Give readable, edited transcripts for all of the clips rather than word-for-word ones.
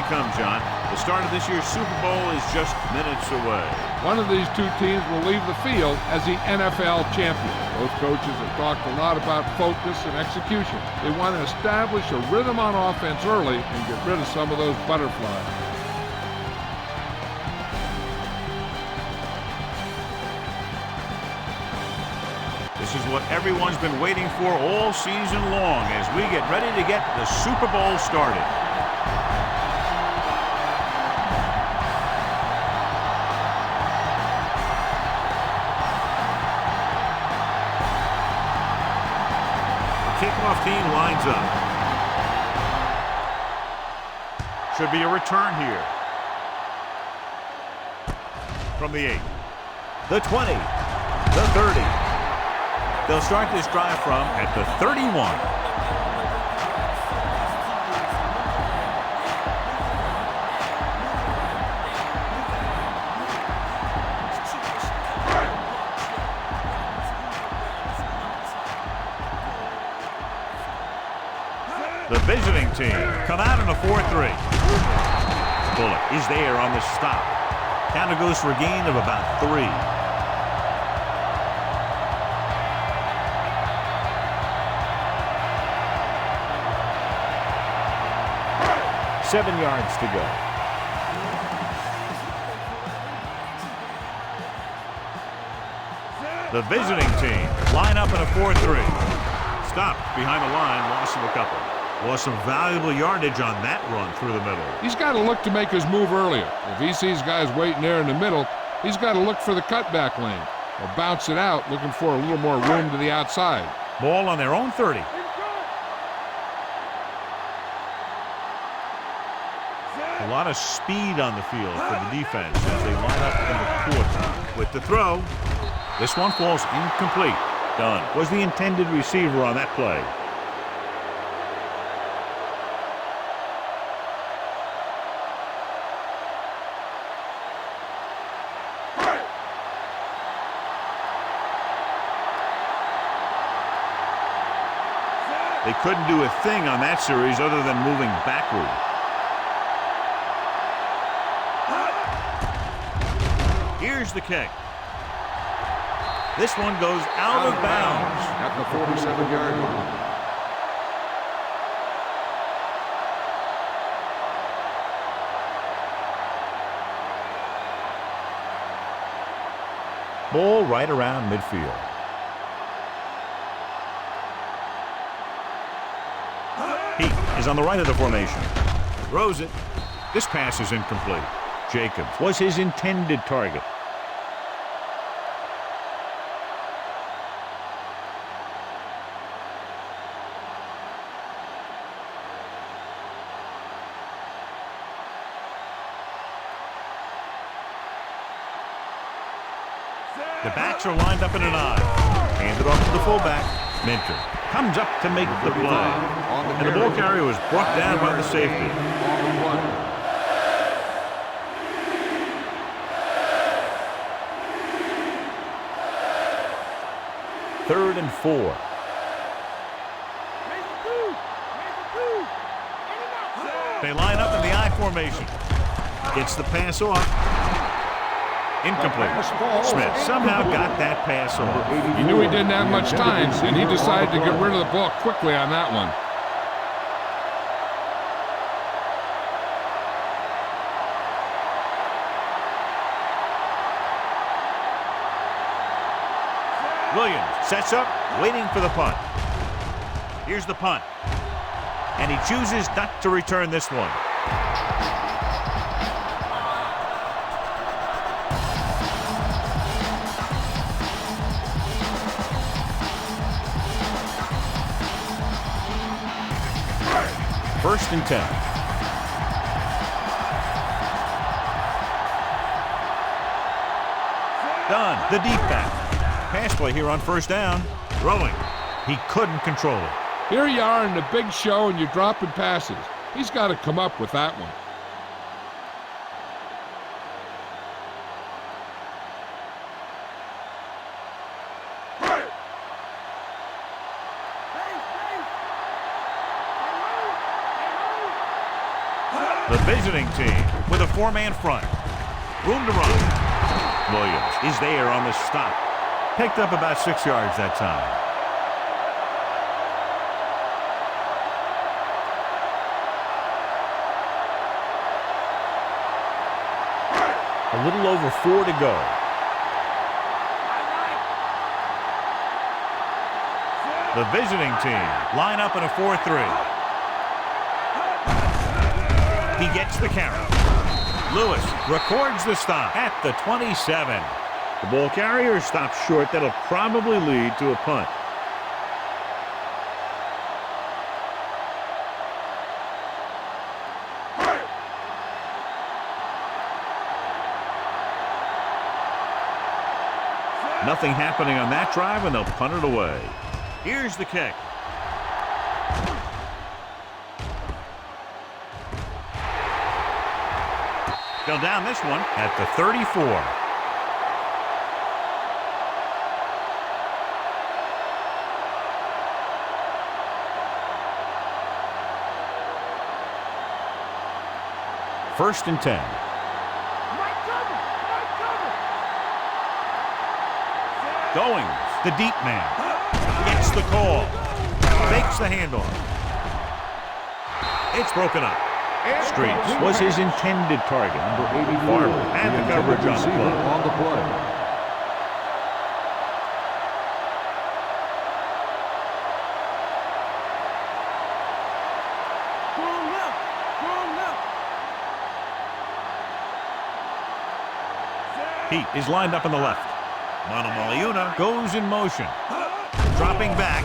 come, John. The start of this year's Super Bowl is just minutes away. One of these two teams will leave the field as the NFL champion. Both coaches have talked a lot about focus and execution. They want to establish a rhythm on offense early and get rid of some of those butterflies. This is what everyone's been waiting for all season long as we get ready to get the Super Bowl started. Kickoff team lines up. Should be a return here. From the 8. The 20. The 30. They'll start this drive from at the 31. The visiting team come out in a 4-3. Bullock is there on the stop. Counter goes for a gain of about 3. Seven yards to go. The visiting team line up in a 4-3. Stopped behind the line, loss of a couple. Lost some valuable yardage on that run through the middle. He's got to look to make his move earlier. If he sees guys waiting there in the middle, he's got to look for the cutback lane or bounce it out, looking for a little more room to the outside. Ball on their own 30. A lot of speed on the field for the defense as they line up in the quarter. With the throw, this one falls incomplete. Dunn was the intended receiver on that play. They couldn't do a thing on that series other than moving backward. Here's the kick. This one goes out of bounds at the 47-yard line. Ball right around midfield. He is on the right of the formation. Throws it. This pass is incomplete. Jacobs was his intended target. The backs are lined up in an I. Hand it off to the fullback. Minter comes up to make the play. And the ball carrier was brought down by the safety. Third and 4. They line up in the I formation. Gets the pass off. Incomplete. Smith somehow got that pass off. He knew he didn't have much time, and he decided to get rid of the ball quickly on that one. Williams sets up, waiting for the punt. Here's the punt. And he chooses not to return this one. First and 10. Dunn, the deep back. Pass play here on first down. Throwing. He couldn't control it. Here you are in the big show and you're dropping passes. He's got to come up with that one. The visiting team with a 4-man front. Room to run. Williams is there on the stop. Picked up about 6 yards that time. A little over 4 to go. The visiting team line up in a 4-3. He gets the carry. Lewis records the stop at the 27. The ball carrier stops short. That'll probably lead to a punt. Nothing happening on that drive, and they'll punt it away. Here's the kick. They'll down this one at the 34. First and 10. Goings, the deep man, gets the call, fakes the handoff. It's broken up. Streets was his intended target. Number 84, Barber had the coverage on the play. on the play. Heat is lined up on the left. Monomaliuna goes in motion. Dropping back.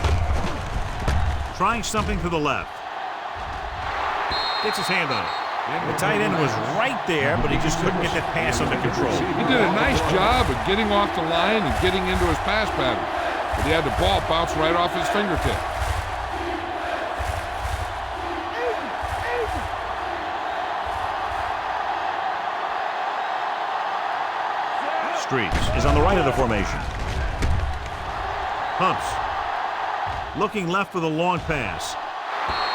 Trying something to the left. Gets his hand on it. The tight end was right there, but he just couldn't get that pass under control. He did a nice job of getting off the line and getting into his pass pattern. But he had the ball bounce right off his fingertip. Streets is on the right of the formation. Pumps. Looking left for the long pass.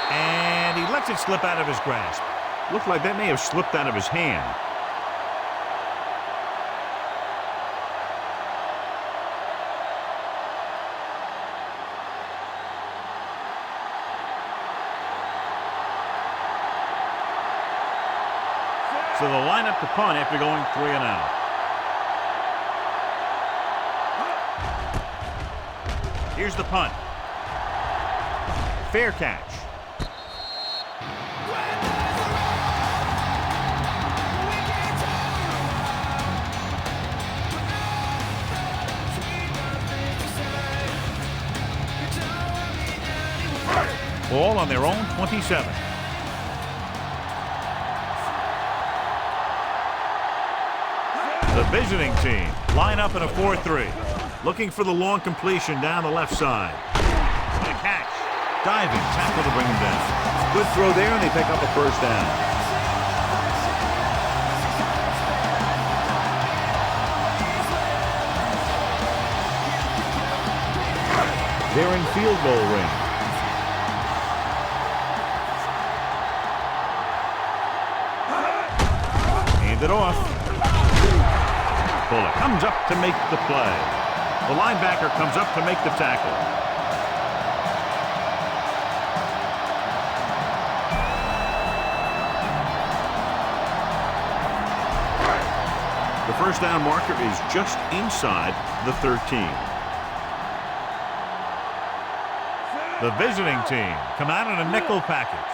And he lets it slip out of his grasp. Looked like that may have slipped out of his hand. So they'll line up to punt after going 3 and out. Here's the punt. Fair catch. Ball on their own 27. The visiting team line up in a 4-3. Looking for the long completion down the left side. And a catch. Diving tackle to bring him down. Good throw there, and they pick up a first down. They're in field goal range. Hand it off. Bullock comes up to make the play. The linebacker comes up to make the tackle. The first down marker is just inside the 13. The visiting team come out in a nickel package.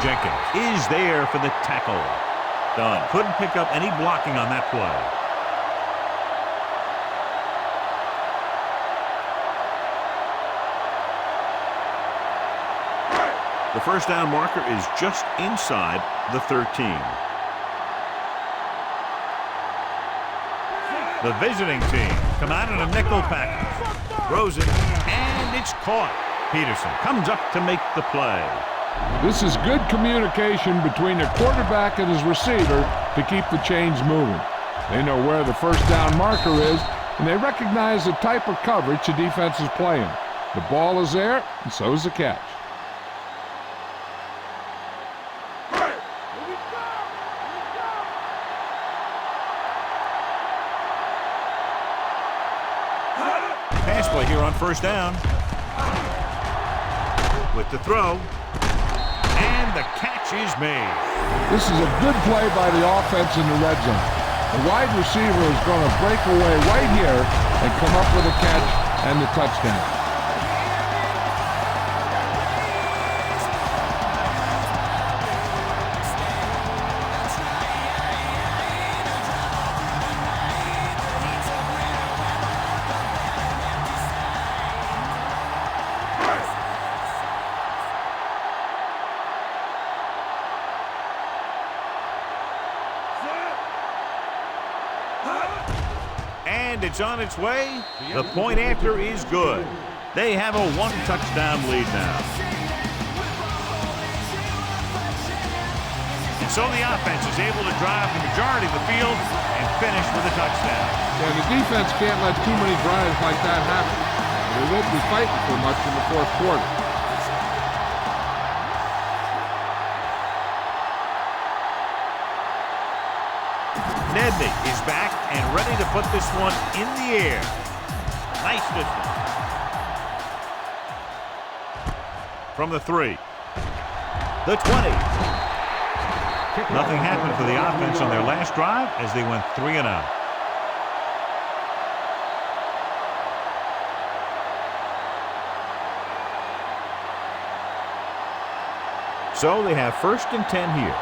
Jenkins is there for the tackle. Dunn couldn't pick up any blocking on that play. The first down marker is just inside the 13. The visiting team come out in a nickel package. Throws it, and it's caught. Peterson comes up to make the play. This is good communication between the quarterback and his receiver to keep the chains moving. They know where the first down marker is, and they recognize the type of coverage the defense is playing. The ball is there, and so is the catch. play here on first down. With the throw. And the catch is made. This is a good play by the offense in the red zone. The wide receiver is going to break away right here and come up with a catch and the touchdown. And it's on its way. The point after is good. They have a one-touchdown lead now. And so the offense is able to drive the majority of the field and finish with a touchdown. Yeah, the defense can't let too many drives like that happen. They won't be fighting for much in the fourth quarter. Nedney is back and ready to put this one in the air. Nice distance. From the 3. The 20. Nothing happened for the offense on their last drive as they went 3 and out. So they have 1st and 10 here.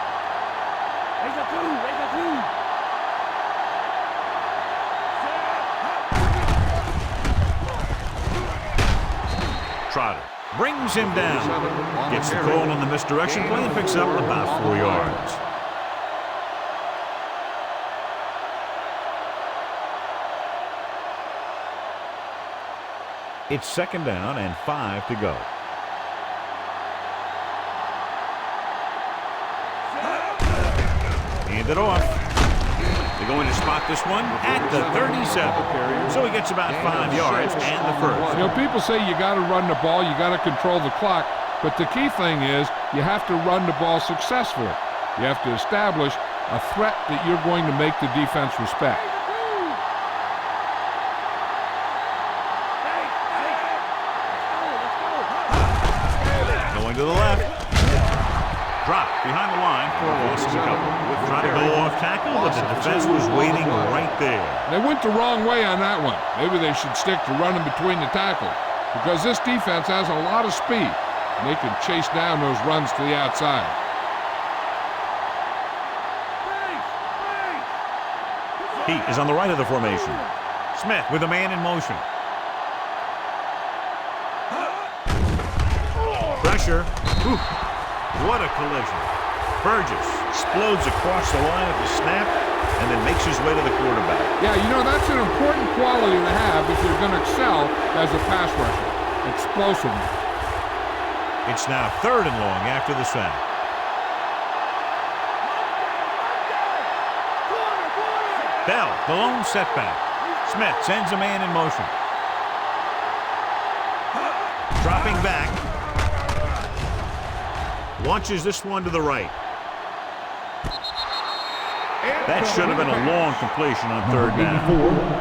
Trotter brings him down. Gets the call on the misdirection play and picks up about 4 yards. It's 2nd down and 5 to go. Hand it off. They're going to spot this one at the 37. So he gets about 5 yards and the first. You know, people say you got to run the ball, you got to control the clock, but the key thing is you have to run the ball successfully. You have to establish a threat that you're going to make the defense respect. Going to the left. Drop behind the line for a loss of a couple. Trying to go off tackle, but the defense was waiting right there. They went the wrong way on that one. Maybe they should stick to running between the tackles because this defense has a lot of speed and they can chase down those runs to the outside. He is on the right of the formation. Smith with a man in motion. Pressure. Ooh. What a collision. Burgess explodes across the line at the snap and then makes his way to the quarterback. Yeah, you know, that's an important quality to have if you're going to excel as a pass rusher. Explosiveness. It's now 3rd and long after the sack. Bell, the lone setback. Smith sends a man in motion. Dropping back. Launches this one to the right. That should have been a long completion on 3rd down.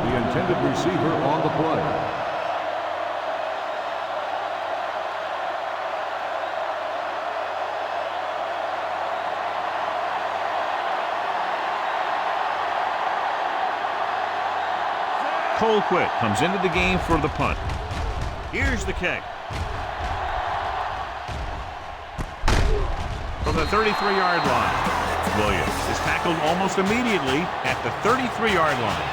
The intended receiver on the play. Colquitt comes into the game for the punt. Here's the kick. From the 33-yard line. Williams is tackled almost immediately at the 33-yard line.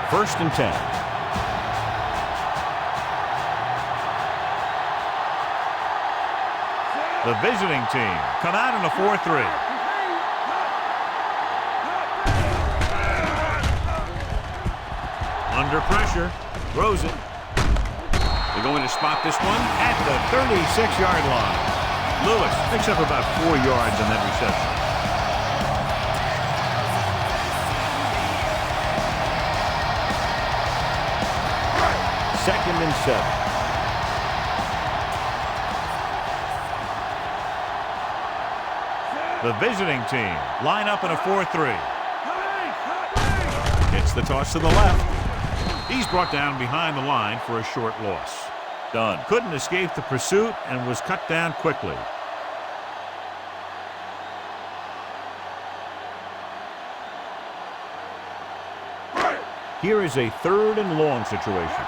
First and 10. The visiting team come out in a 4-3. Under pressure, throws it. They're going to spot this one at the 36-yard line. Lewis picks up about 4 yards on that reception. Second and 7. The visiting team line up in a 4-3. Gets the toss to the left. He's brought down behind the line for a short loss. Dunn couldn't escape the pursuit and was cut down quickly. Here is a 3rd and long situation.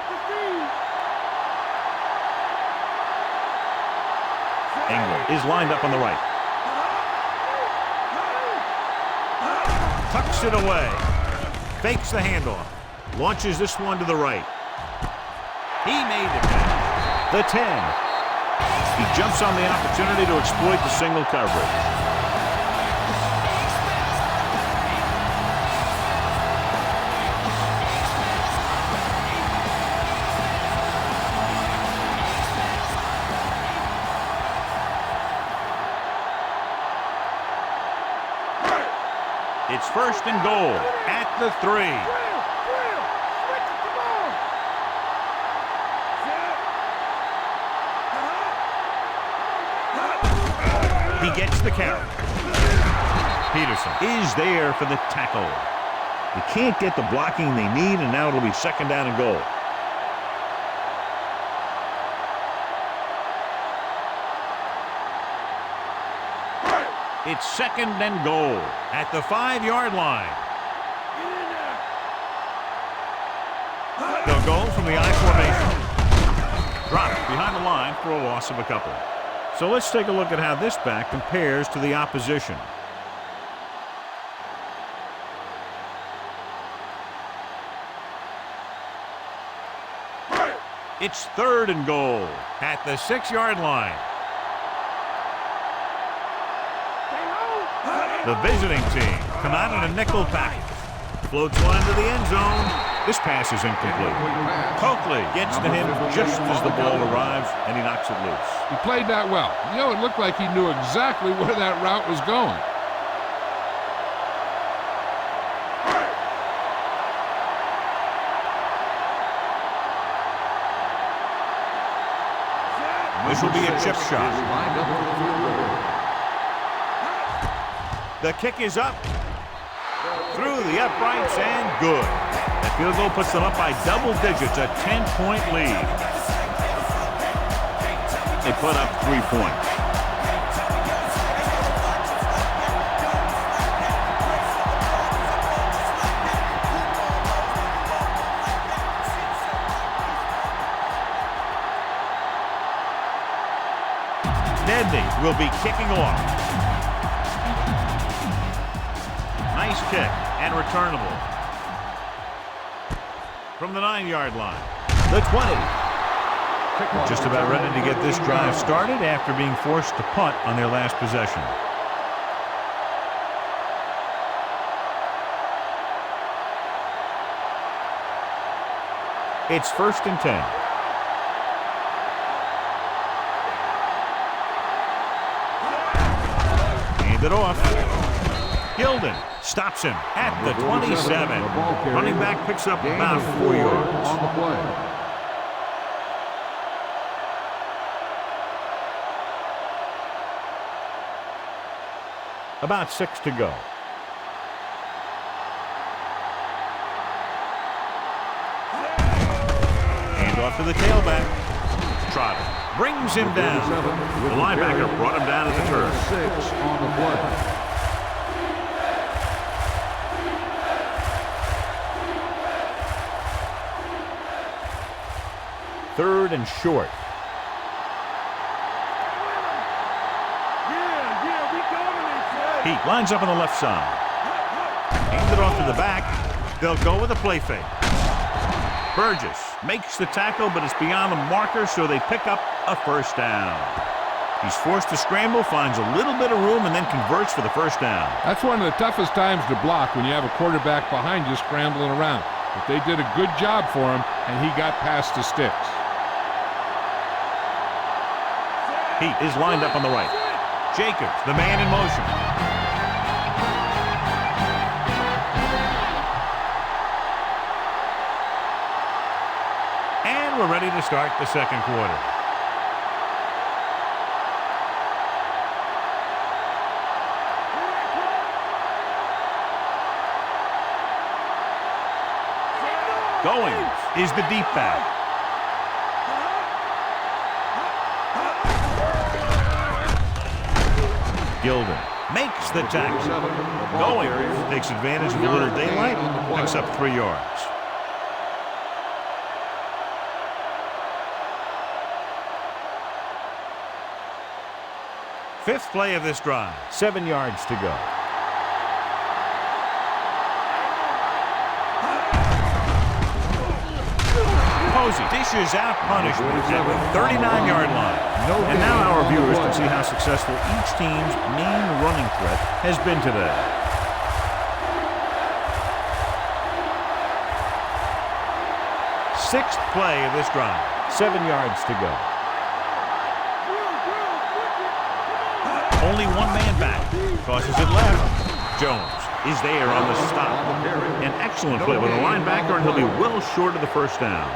England is lined up on the right. Tucks it away. Fakes the handoff. Launches this one to the right. He made it. The 10. He jumps on the opportunity to exploit the single coverage. It's 1st and goal at the 3. He gets the carry. Peterson is there for the tackle. They can't get the blocking they need, and now it'll be 2nd down and goal. It's 2nd and goal at the 5-yard line. They'll go from the I formation. Dropped behind the line for a loss of a couple. So let's take a look at how this back compares to the opposition. It's 3rd and goal at the 6-yard line. The visiting team come out in a nickel package. Floats one into the end zone. This pass is incomplete. Coakley gets to him just as the ball arrives, and he knocks it loose. He played that well. You know, it looked like he knew exactly where that route was going. This will be a chip shot. The kick is up, through the uprights, and good. That field goal puts them up by double digits, a 10-point lead. They put up 3 points. Nedney will be kicking off. Nice kick and returnable. From the 9-yard line. The 20. Just about ready to get this drive started after being forced to punt on their last possession. It's 1st and 10. Hand it off. Gilden stops him at the 27. Running back picks up about 4 yards. On the play. About 6 to go. Hand off to the tailback. Trotter brings him down. The linebacker brought him down at the turf. 6 on the play. Third and short. He lines up on the left side. Hands it off to the back. They'll go with a play fake. Burgess makes the tackle, but it's beyond the marker, so they pick up a 1st down. He's forced to scramble, finds a little bit of room, and then converts for the 1st down. That's one of the toughest times to block when you have a quarterback behind you scrambling around. But they did a good job for him, and he got past the sticks. He is lined up on the right. Jacobs, the man in motion. And we're ready to start the 2nd quarter. Going is the deep back. Gilden makes the tackle. Going takes advantage of a little daylight, picks up 3 yards. Fifth play of this drive. 7 yards to go. Posey dishes out punishment at the 39-yard line. And now our viewers can see how successful each team's main running threat has been today. Sixth play of this drive. 7 yards to go. Only one man back. Tosses it left. Jones is there on the stop. An excellent play with a linebacker, and he'll be well short of the first down.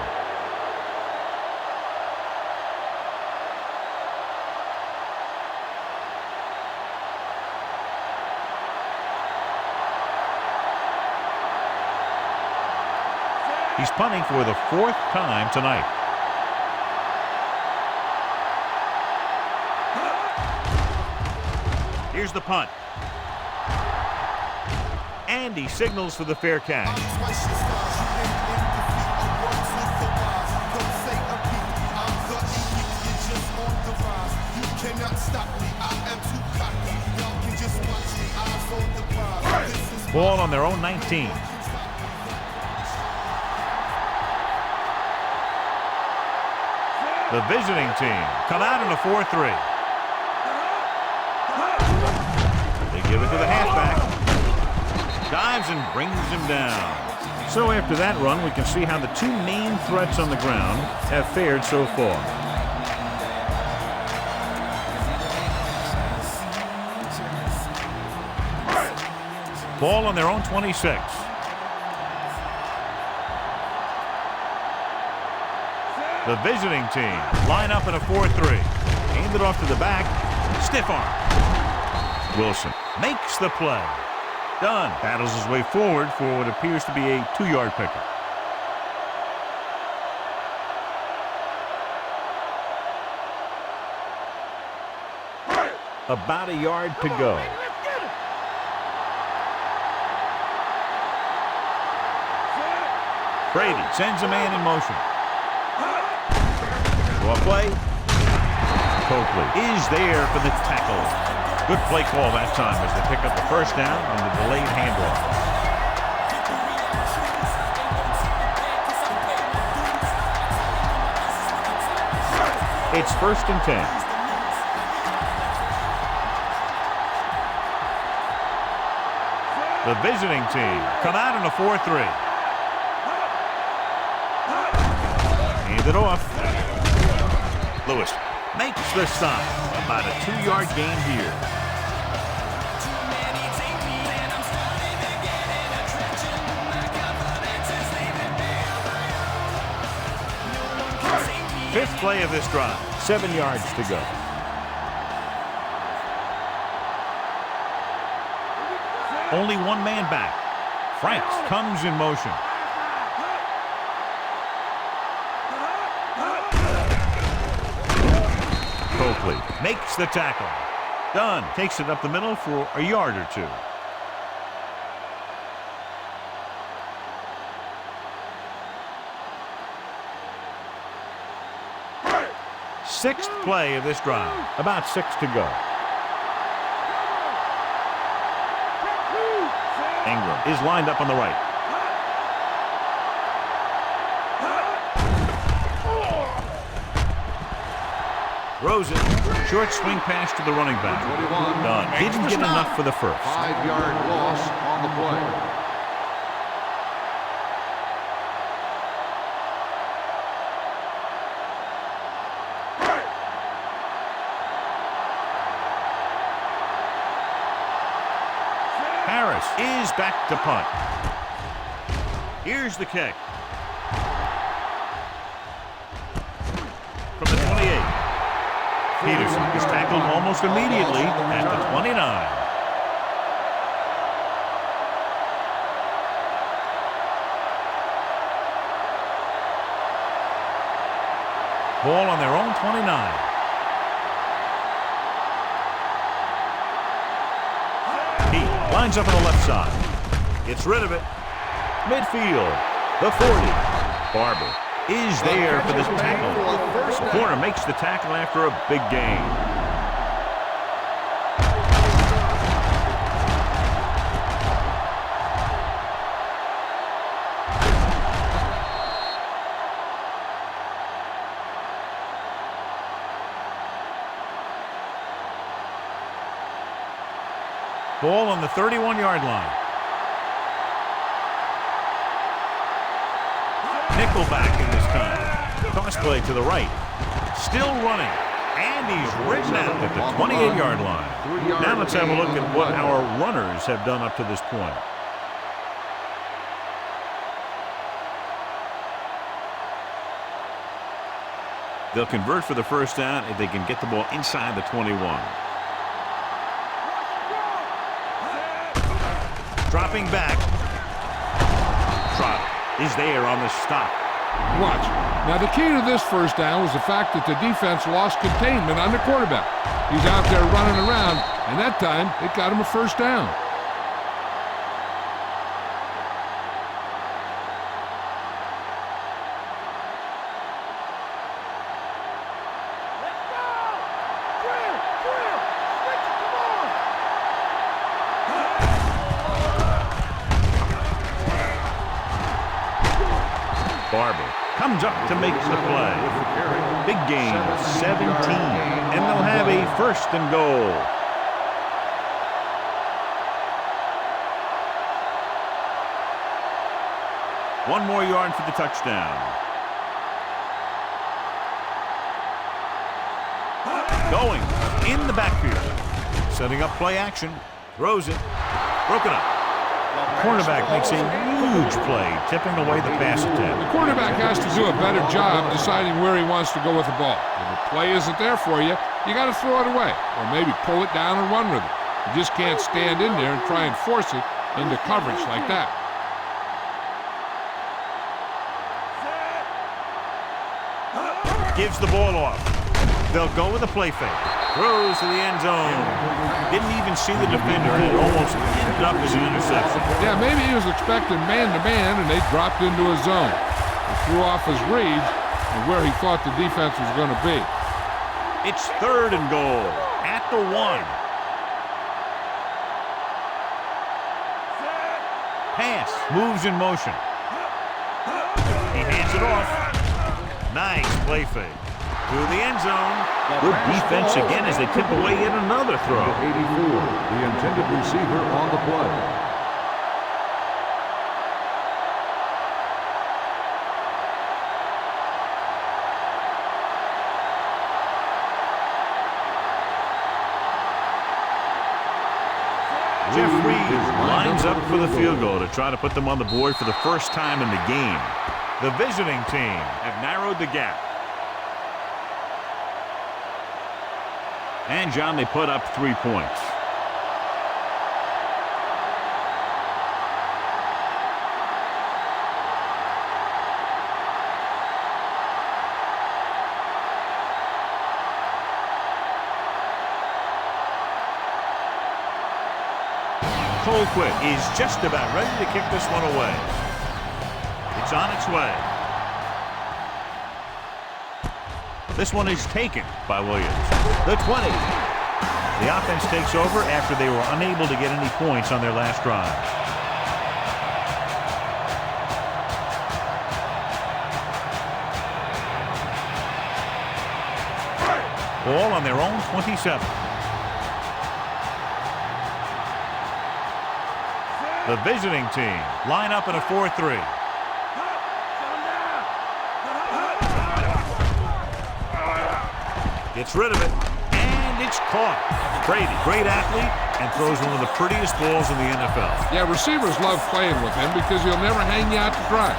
He's punting for the 4th time tonight. Here's the punt. And he signals for the fair catch. Ball on their own 19. The visiting team come out in a 4-3. They give it to the halfback. Dives and brings him down. So after that run, we can see how the two main threats on the ground have fared so far. Ball on their own 26. The visiting team line up in a 4-3. Hand it off to the back. Stiff arm. Wilson makes the play. Dunn battles his way forward for what appears to be a 2-yard pickup. About a yard to go. Brady sends a man in motion. Draw play. Coakley is there for the tackle. Good play call that time as they pick up the first down on the delayed handoff. It's 1st and 10. The visiting team come out in a 4-3. Hand it off. Lewis makes the stop. About a 2-yard gain here. Fifth play of this drive. 7 yards to go. Only one man back. Franks comes in motion. Coakley makes the tackle. Dunn takes it up the middle for a yard or 2. Sixth play of this drive. About 6 to go. Ingram is lined up on the right. Throws it. Short swing pass to the running back. Dunn didn't get enough for the first. 5-yard loss on the play. Harris is back to punt. Here's the kick. From the 28. Peterson is tackled almost immediately at the 29. Ball on their own 29. He lines up on the left side. Gets rid of it. Midfield. The 40. Barber is there for this tackle. The corner makes the tackle after a big gain. Ball on the 31-yard line. Nickelback in this time. Toss play to the right. Still running. And he's ridden out at the 28-yard line. Now let's have a look at what our runners have done up to this point. They'll convert for the first down if they can get the ball inside the 21. Dropping back. Trotter is there on the stop. Watch. Now, the key to this first down was the fact that the defense lost containment on the quarterback. He's out there running around, and that time it got him a first down. Barber comes up to make the play. Big gain, 17, and they'll have a first and goal. One more yard for the touchdown. Going in the backfield. Setting up play action. Throws it. Broken up. Cornerback makes a huge play, tipping away the pass attempt. The quarterback has to do a better job deciding where he wants to go with the ball. If the play isn't there for you, you got to throw it away, or maybe pull it down and run with it. You just can't stand in there and try and force it into coverage like that. Gives the ball off. They'll go with a play fake. Throws to the end zone. Didn't even see the defender, and it almost ended up as an interception. Yeah, maybe he was expecting man-to-man, and they dropped into a zone. He threw off his read and where he thought the defense was going to be. It's third and goal at the 1. Pass. Moves in motion. He hands it off. Nice play fake. To the end zone. Good defense again as they tip away yet another throw. 84, the intended receiver on the play. Jeff Reed lines up for the field goal to try to put them on the board for the first time in the game. The visiting team have narrowed the gap. And, John, they put up 3 points. Colquitt is just about ready to kick this one away. It's on its way. This one is taken by Williams. The 20. The offense takes over after they were unable to get any points on their last drive. Ball on their own 27. The visiting team line up in a 4-3. Gets rid of it, and it's caught. Brady, great athlete, and throws one of the prettiest balls in the NFL. Yeah, receivers love playing with him because he'll never hang you out to dry.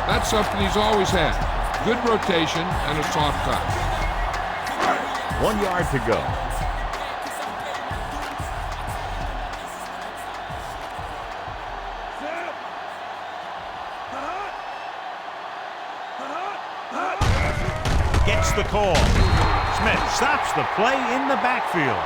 That's something he's always had. Good rotation and a soft touch. 1 yard to go. Gets the call. Smith stops the play in the backfield.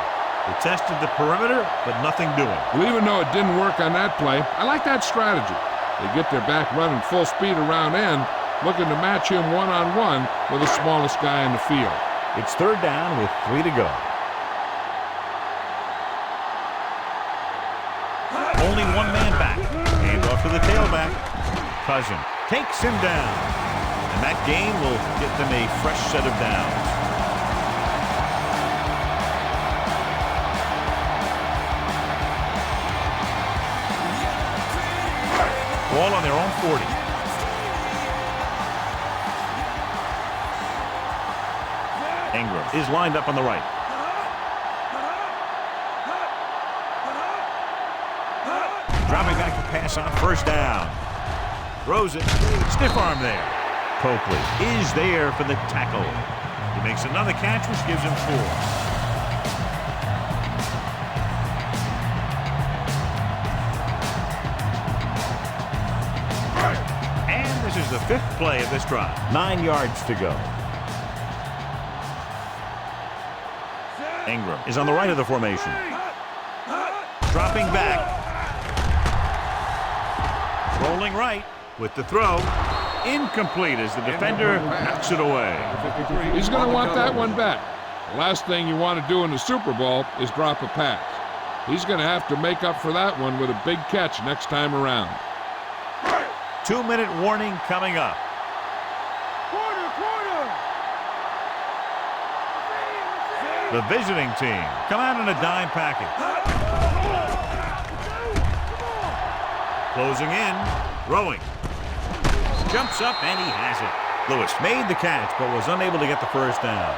They tested the perimeter, but nothing doing. Well, even though it didn't work on that play, I like that strategy. They get their back running full speed around end, looking to match him one-on-one with the smallest guy in the field. It's third down with 3 to go. Only one man back. Hand off to the tailback. Cousin takes him down. And that gain will get them a fresh set of downs. Ball on their own 40. Ingram is lined up on the right. Dropping back to pass on first down. Throws it. Stiff arm there. Coakley is there for the tackle. He makes another catch, which gives him 4. And this is the 5th play of this drive. 9 yards to go. Ingram is on the right of the formation. Dropping back. Rolling right with the throw. Incomplete as the defender knocks it away. He's going to want that one back. The last thing you want to do in the Super Bowl is drop a pass. He's going to have to make up for that one with a big catch next time around. 2-minute warning coming up. The visiting team come out in a dime package. Closing in, throwing. Jumps up and he has it. Lewis made the catch but was unable to get the first down.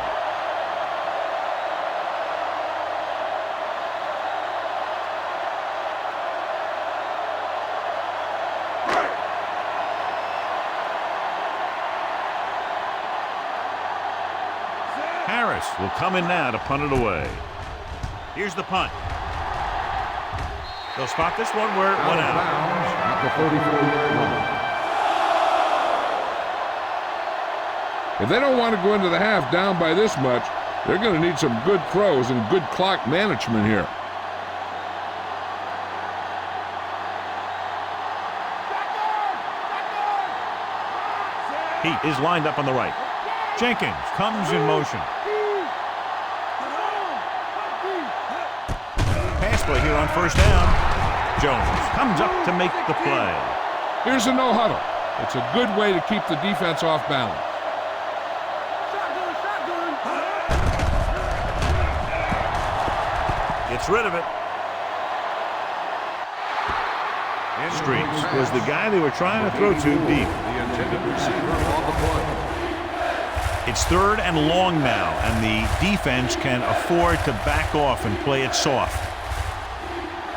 Harris will come in now to punt it away. Here's the punt. They'll spot this one where it went out. At the 34-yard line. If they don't want to go into the half down by this much, they're going to need some good throws and good clock management here. Heat is lined up on the right. Jenkins comes in motion. Pass play here on first down. Jones comes up to make the play. Here's a no huddle. It's a good way to keep the defense off balance. Gets rid of it. Streets was the guy they were trying to throw to deep. The intended receiver on the play. It's 3rd and long now, and the defense can afford to back off and play it soft.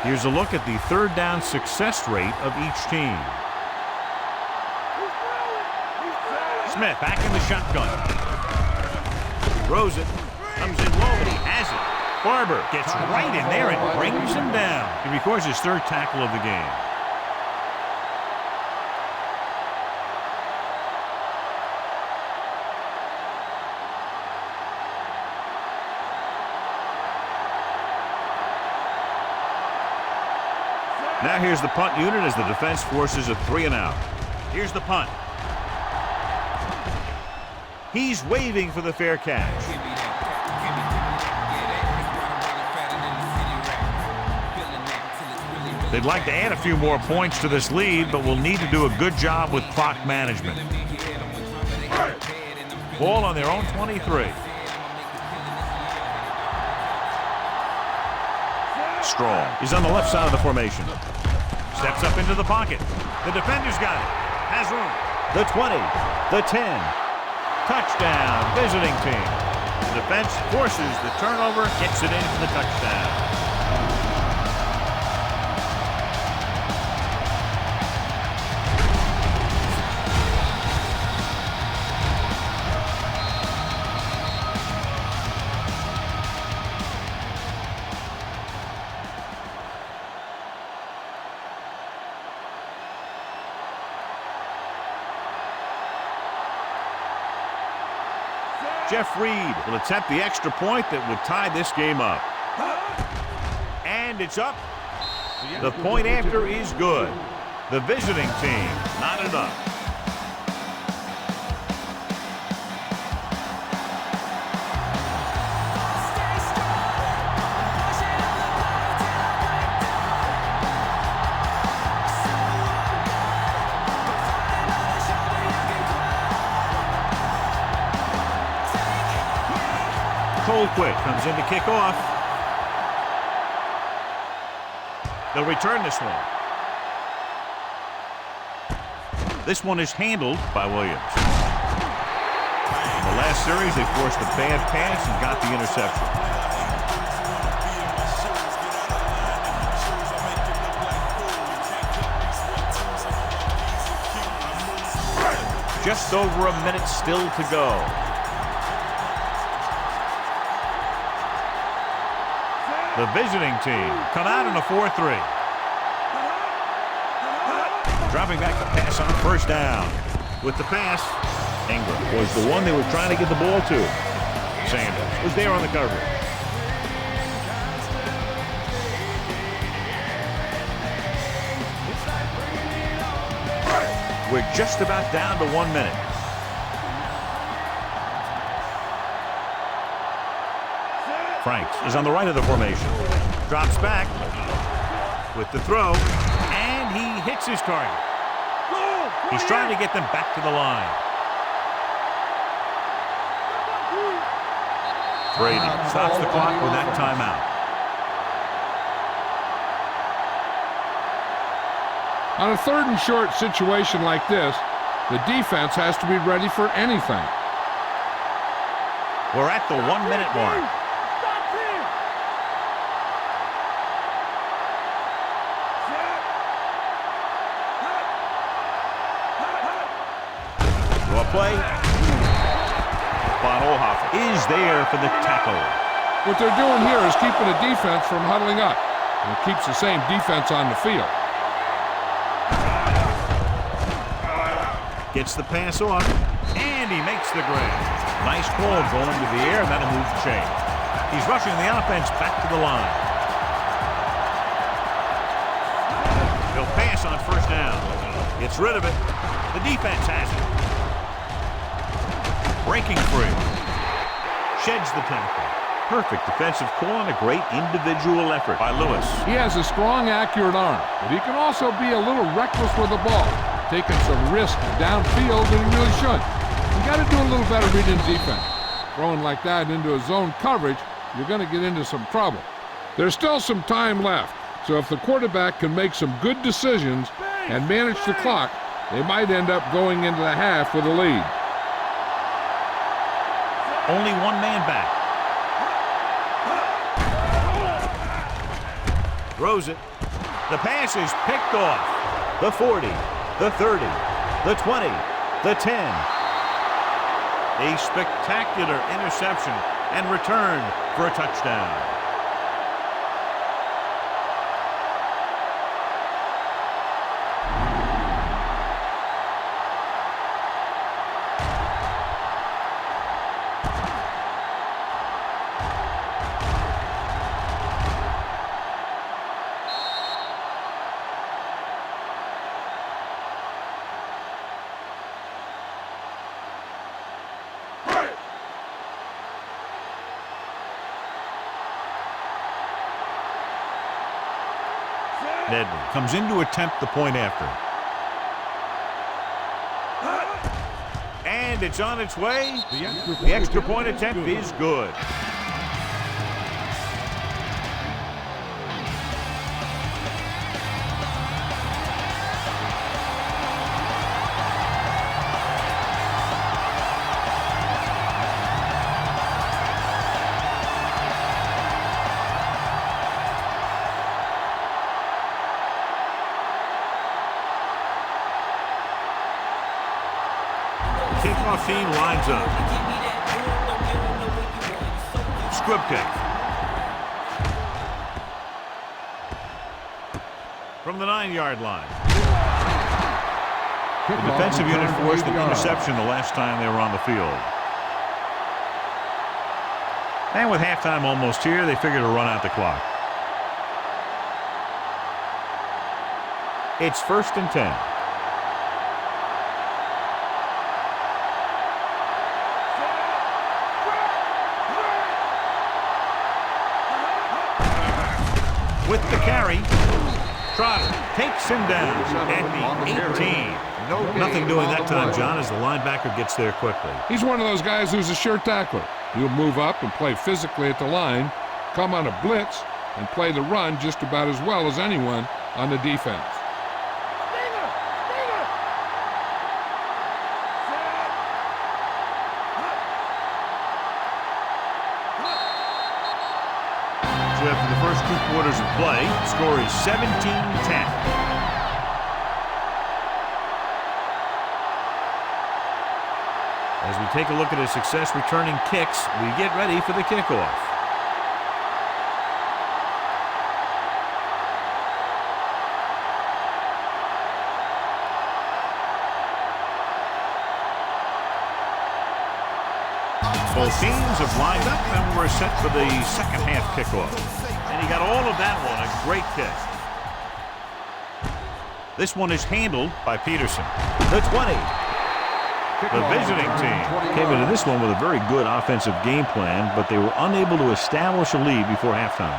Here's a look at the 3rd down success rate of each team. Smith back in the shotgun. Throws it. Comes in low, but he has it. Barber gets right in there and brings him down. He records his 3rd tackle of the game. Now here's the punt unit as the defense forces a 3-and-out. Here's the punt. He's waving for the fair catch. They'd like to add a few more points to this lead, but will need to do a good job with clock management. Ball on their own 23. Strong is on the left side of the formation. Steps up into the pocket. The defender's got it. Has room. The 20. The 10. Touchdown, visiting team. The defense forces the turnover, gets it in for the touchdown. Jeff Reed will attempt the extra point that would tie this game up. And it's up. The point after is good. The visiting team, not enough. Colquitt comes in to kick off. They'll return this one. This one is handled by Williams. In the last series, they forced a bad pass and got the interception. Just over a minute still to go. The visiting team come out in a 4-3. Dropping back the pass on first down. With the pass, Ingram was the one they were trying to get the ball to. Sanders was there on the coverage. We're just about down to 1 minute. Franks is on the right of the formation. Drops back with the throw, and he hits his target. He's trying to get them back to the line. Brady stops the clock with that timeout. On a 3rd and short situation like this, the defense has to be ready for anything. We're at the 1 minute mark. Play. Bonhoeffer is there for the tackle. What they're doing here is keeping the defense from huddling up. And it keeps the same defense on the field. Gets the pass off, and he makes the grab. Nice ball going to the air, and that'll move the chain. He's rushing the offense back to the line. He'll pass on first down. Gets rid of it. The defense has it. Breaking free. Sheds the tackle. Perfect defensive call and a great individual effort by Lewis. He has a strong, accurate arm, but he can also be a little reckless with the ball, taking some risk downfield that he really should. You got to do a little better reading defense. Throwing like that into a zone coverage, you're going to get into some trouble. There's still some time left, so if the quarterback can make some good decisions and manage the clock, they might end up going into the half with a lead. Only one man back. Throws it. The pass is picked off. The 40, the 30, the 20, the 10. A spectacular interception and return for a touchdown. Nedman comes in to attempt the point after. And it's on its way. The extra point attempt is good. Kickoff team lines up. Squib kick. From the 9-yard line. The defensive unit forced an interception the last time they were on the field. And with halftime almost here, they figure to run out the clock. It's 1st and 10. With the carry, Trotter takes him down at the 18. Nothing doing that time, John, as the linebacker gets there quickly. He's one of those guys who's a sure tackler. He'll move up and play physically at the line, come on a blitz, and play the run just about as well as anyone on the defense. So after the first 2 quarters of play, the score is 17-10. As we take a look at his success returning kicks, we get ready for the kickoff. Both teams have lined up and we're set for the second half kickoff. And he got all of that one, a great kick. This one is handled by Peterson. The 20. The visiting team came into this one with a very good offensive game plan, but they were unable to establish a lead before halftime.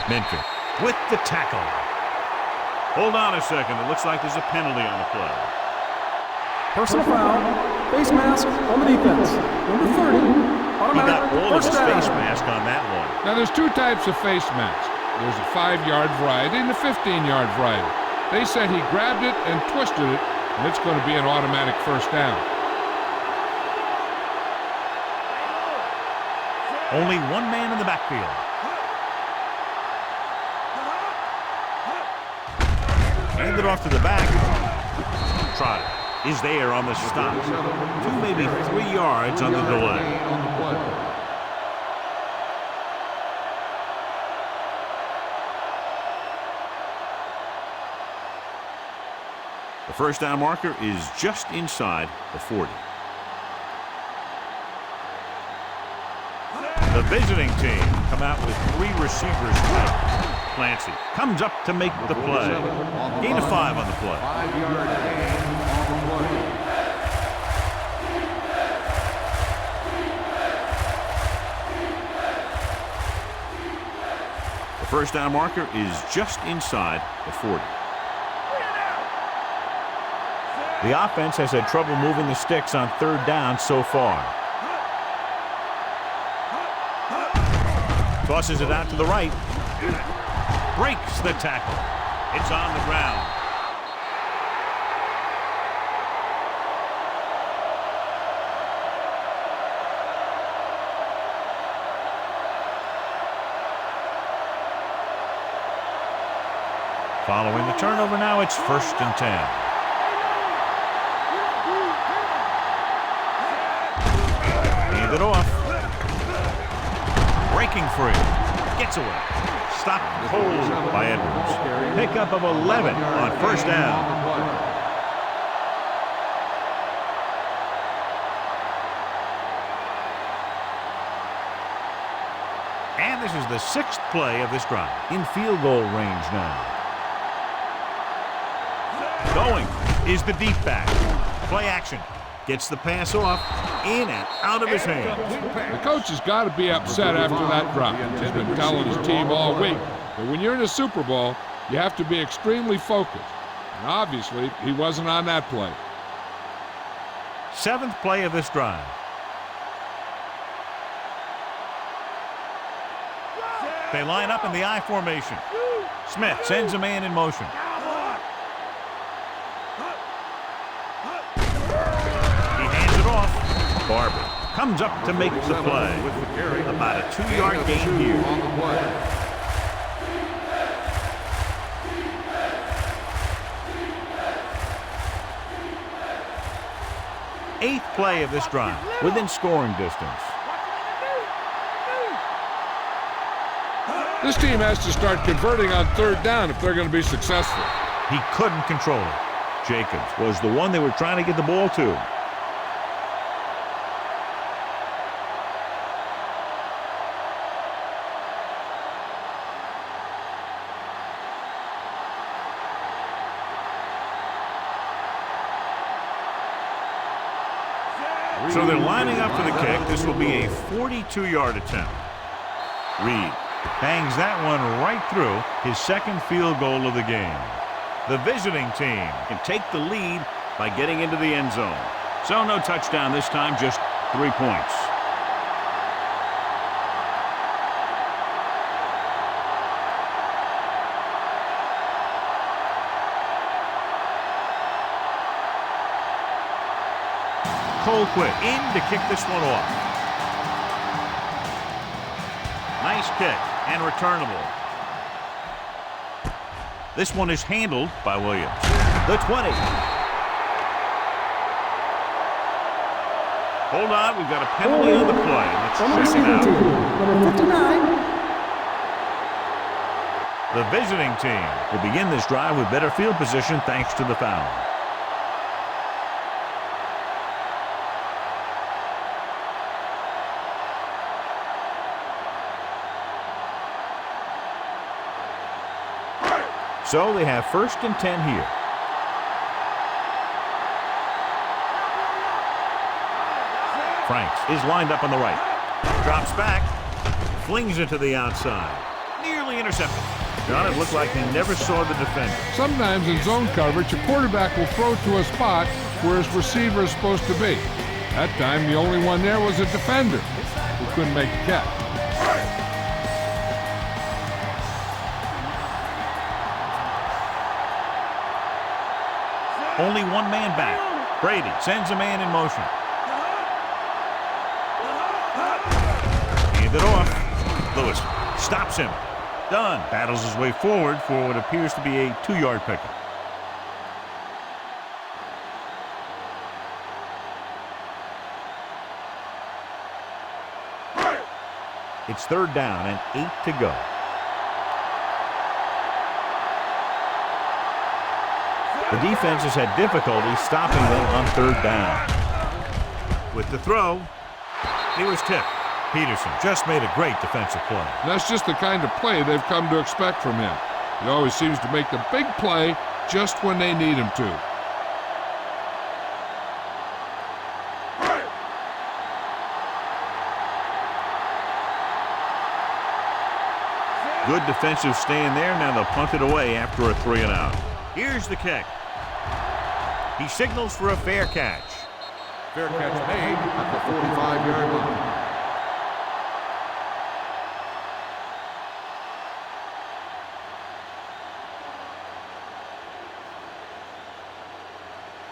Minter with the tackle. Hold on a second. It looks like there's a penalty on the play. Personal foul, face mask on the defense. Number 30, He got automatic all of his first down. face mask on that one. Now, there's 2 types of face masks. There's a 5-yard variety and a 15-yard variety. They said he grabbed it and twisted it, and it's going to be an automatic first down. Only one man in the backfield. Hand it off to the back. Trotter is there on the stop. 2, maybe 3 yards on the delay. The first down marker is just inside the 40. The visiting team come out with 3 receivers tight. Clancy comes up to make the play. Gain of 5 on the play. 5-yard gain on the play. The first down marker is just inside the 40. The offense has had trouble moving the sticks on 3rd down so far. Tosses it out to the right. Breaks the tackle. It's on the ground. Following the turnover now, it's 1st and 10. Hand it off. Breaking free. Gets away. Stopped cold by Edwards. Pickup of 11 on 1st down. And this is the 6th play of this drive. In field goal range now. Going is the deep back. Play action. Gets the pass off, in and out of his hands. The coach has got to be upset after that drop. He's been telling his team all week that when you're in a Super Bowl, you have to be extremely focused. And obviously, he wasn't on that play. 7th play of this drive. They line up in the I formation. Smith sends a man in motion. Barber comes up to make the play. About a 2-yard gain here. On the play. Eighth play of this drive, within scoring distance. This team has to start converting on third down if they're going to be successful. He couldn't control it. Jacobs was the one they were trying to get the ball to. So they're lining up for the kick. This will be a 42-yard attempt. Reed bangs that one right through his second field goal of the game. The visiting team can take the lead by getting into the end zone. So no touchdown this time, just 3 points. Colquitt in to kick this one off. Nice kick and returnable. This one is handled by Williams. The 20. Hold on, we've got a penalty on the play. Let's check it out. Number 59. The visiting team will begin this drive with better field position thanks to the foul. So they have 1st and 10 here. Franks is lined up on the right. Drops back. Flings it to the outside. Nearly intercepted. John, it looked like he never saw the defender. Sometimes in zone coverage, a quarterback will throw to a spot where his receiver is supposed to be. That time, the only one there was a defender who couldn't make the catch. Only one man back. Brady sends a man in motion. Hand it off. Lewis stops him. Dunn battles his way forward for what appears to be a 2-yard pickup. It's 3rd down and 8 to go. The defense has had difficulty stopping them on 3rd down. With the throw, he was tipped. Peterson just made a great defensive play. That's just the kind of play they've come to expect from him. He always seems to make the big play just when they need him to. Good defensive stand there. Now they'll punt it away after a 3 and out. Here's the kick. He signals for a fair catch. Fair catch made at the 45-yard line.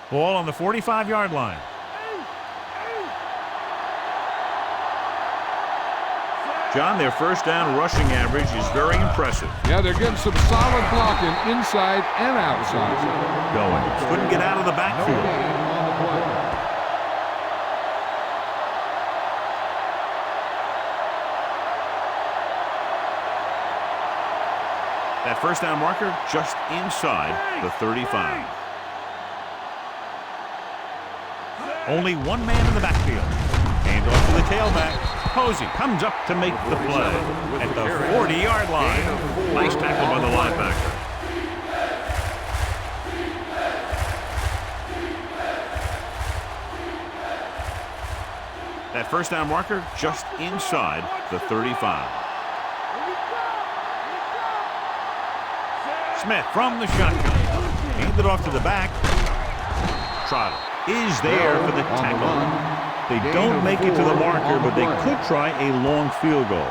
Ball on the 45-yard line. John, their 1st down rushing average is very impressive. Yeah, they're getting some solid blocking inside and outside. Goins couldn't get out of the backfield. That 1st down marker just inside the 35. Only one man in the backfield. Hand off to the tailback. Posey comes up to make the play at the 40-yard line. Nice tackle by the linebacker. That 1st down marker just inside the 35. Smith from the shotgun. Handed off to the back. Trotter is there for the tackle. They don't make it to the marker, but they could try a long field goal.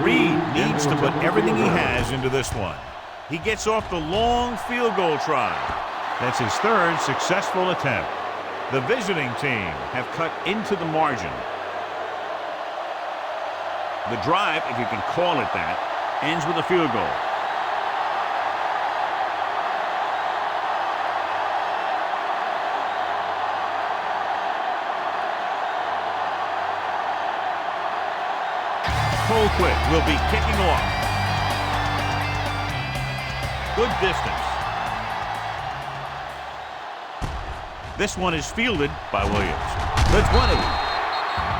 Reed needs to put everything he has into this one. He gets off the long field goal try. That's his 3rd successful attempt. The visiting team have cut into the margin. The drive, if you can call it that, ends with a field goal. quick will be kicking off. Good distance. This one is fielded by Williams. The 20.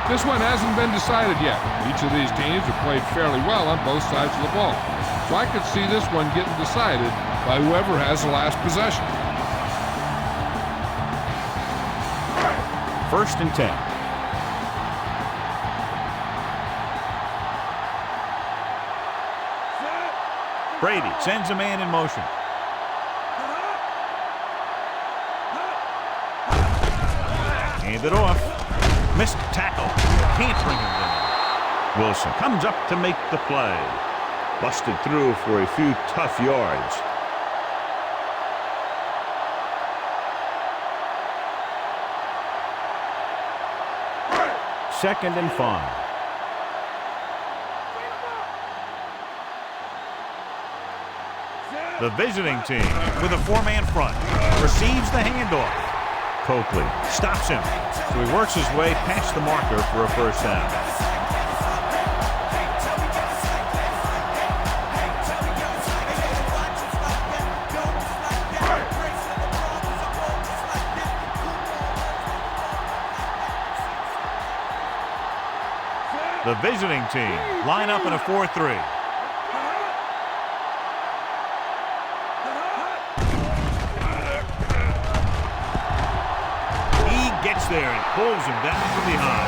This one hasn't been decided yet. Each of these teams have played fairly well on both sides of the ball. So I could see this one getting decided by whoever has the last possession. 1st and 10. Brady sends a man in motion. Hand it off. Missed tackle. Can't bring him down. Wilson comes up to make the play. Busted through for a few tough yards. Second and 5. The visiting team with a 4-man front receives the handoff. Coakley stops him, so he works his way past the marker for a first down. The visiting team line up in a 4-3. There and pulls him down from behind.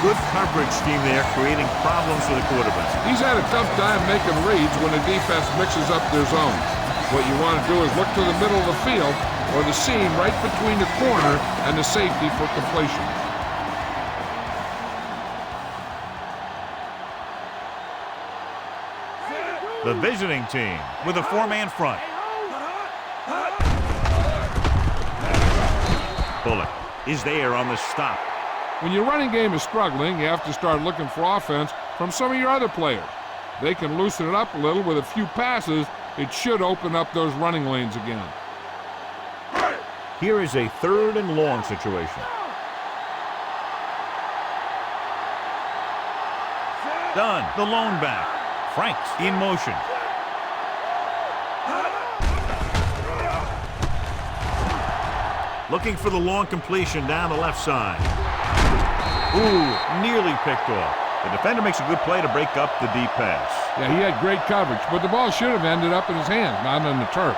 Good coverage scheme there, creating problems for the quarterback. He's had a tough time making reads when the defense mixes up their zones. What you want to do is look to the middle of the field or the seam right between the corner and the safety for completion. The visiting team with a 4-man front. Bullock is there on the stop. When your running game is struggling, you have to start looking for offense from some of your other players. They can loosen it up a little with a few passes. It should open up those running lanes again. Here is a 3rd and long situation. Done. The lone back. Franks in motion. Looking for the long completion down the left side. Ooh, nearly picked off. The defender makes a good play to break up the deep pass. Yeah, he had great coverage, but the ball should have ended up in his hands, not on the turf.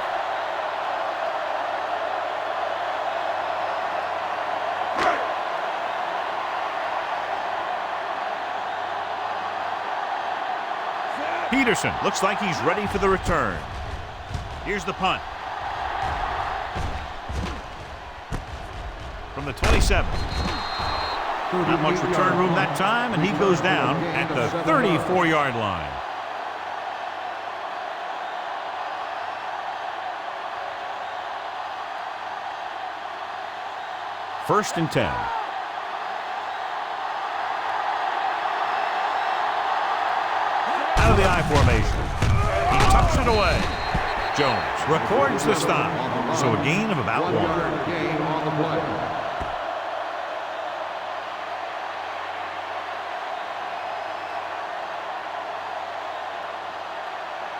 Peterson looks like he's ready for the return. Here's the punt. From the 27. Not much return room that time, and he goes down at the 34-yard line. First and 10. Out of the I formation. He tucks it away. Jones records the stop. So a gain of about 1. Gain on the play.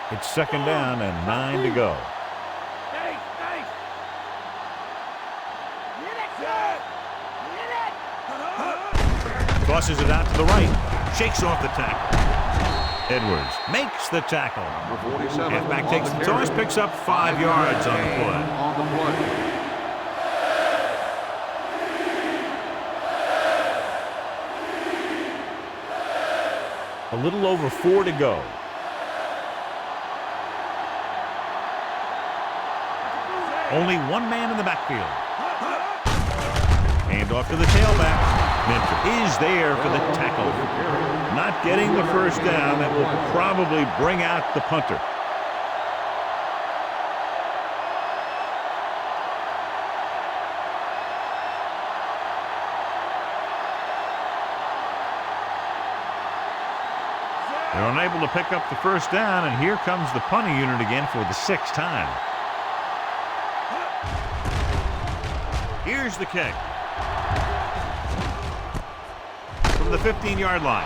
It's 2nd down and 9 to go. Tosses it out to the right. Shakes off the tackle. Edwards makes the tackle. Halfback takes the toss, picks up 5 yards on the play. A little over 4 to go. Only 1 man in the backfield. Hand off to the tailback. Minter is there for the tackle. Not getting the first down. That will probably bring out the punter. They're unable to pick up the first down, and here comes the punting unit again for the 6th time. Here's the kick. From the 15-yard line.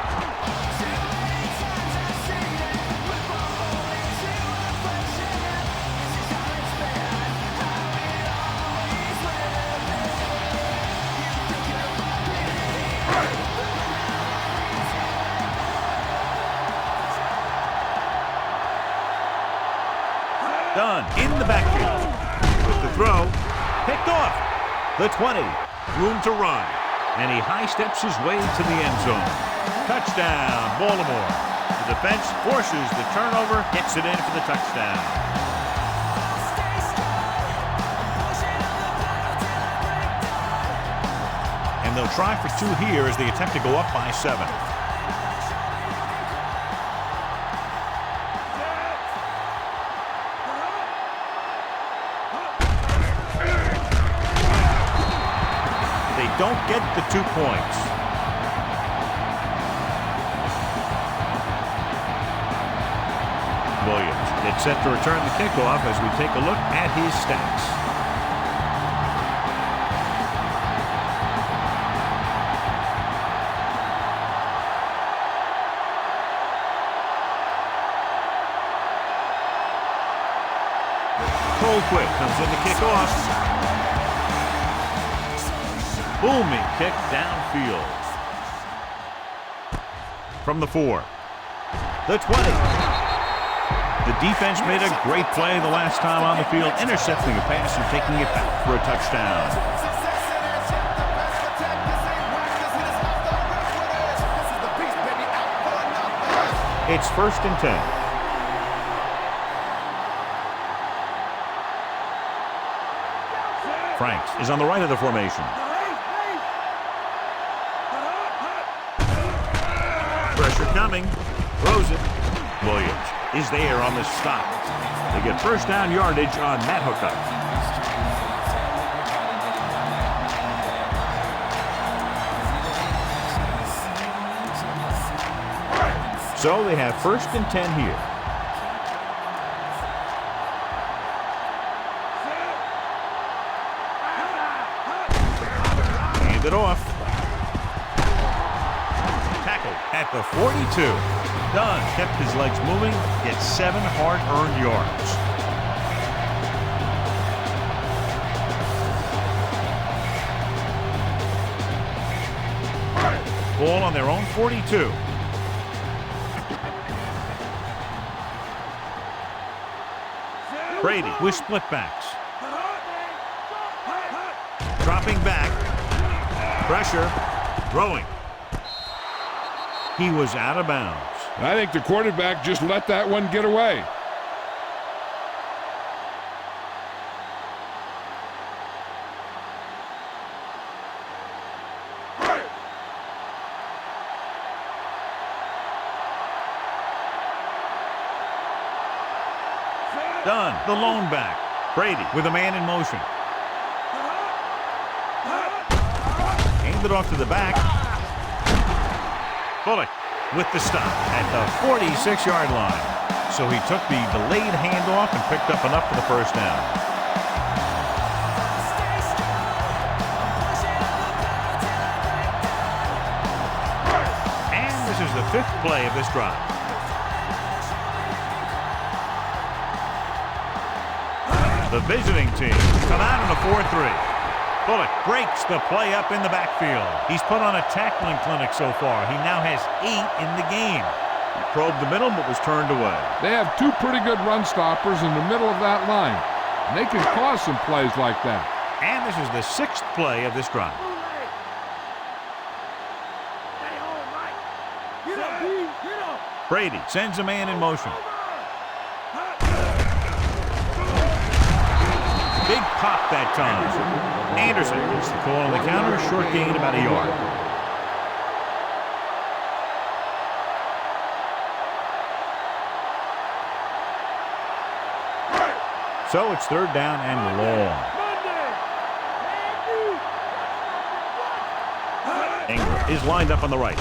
Done in the backfield. With the throw. Picked off. The 20. Room to run. And he high steps his way to the end zone. Touchdown, Baltimore. The defense forces the turnover, gets it in for the touchdown. And they'll try for 2 here as they attempt to go up by 7. They don't get the 2 points. Williams gets set to return the kickoff as we take a look at his stats. Quick comes in to kick off. Booming kick downfield. From the 4. The 20. The defense made a great play the last time on the field, intercepting a pass and taking it back for a touchdown. It's 1st and 10. Franks is on the right of the formation. Pressure coming. Throws it. Williams is there on the stop. They get 1st down yardage on that hookup. So they have 1st and 10 here. It off. Tackled at the 42. Dunn kept his legs moving, gets 7 hard-earned yards. Ball on their own 42. Brady with split backs. Dropping back. Pressure, throwing. He was out of bounds. I think the quarterback just let that one get away. Dunn, the lone back. Brady with a man in motion. It off to the back. Bullock with the stop at the 46-yard line. So he took the delayed handoff and picked up enough for the 1st down. And this is the 5th play of this drive. The visiting team come out in a 4-3. Bullock breaks the play up in the backfield. He's put on a tackling clinic so far. He now has 8 in the game. He probed the middle but was turned away. They have 2 pretty good run stoppers in the middle of that line. And they can cause some plays like that. And this is the 6th play of this drive. Brady sends a man in motion. Big pop that time. Anderson gets the call on the counter. Short gain, about a yard. So it's 3rd down and long. Ingram is lined up on the right.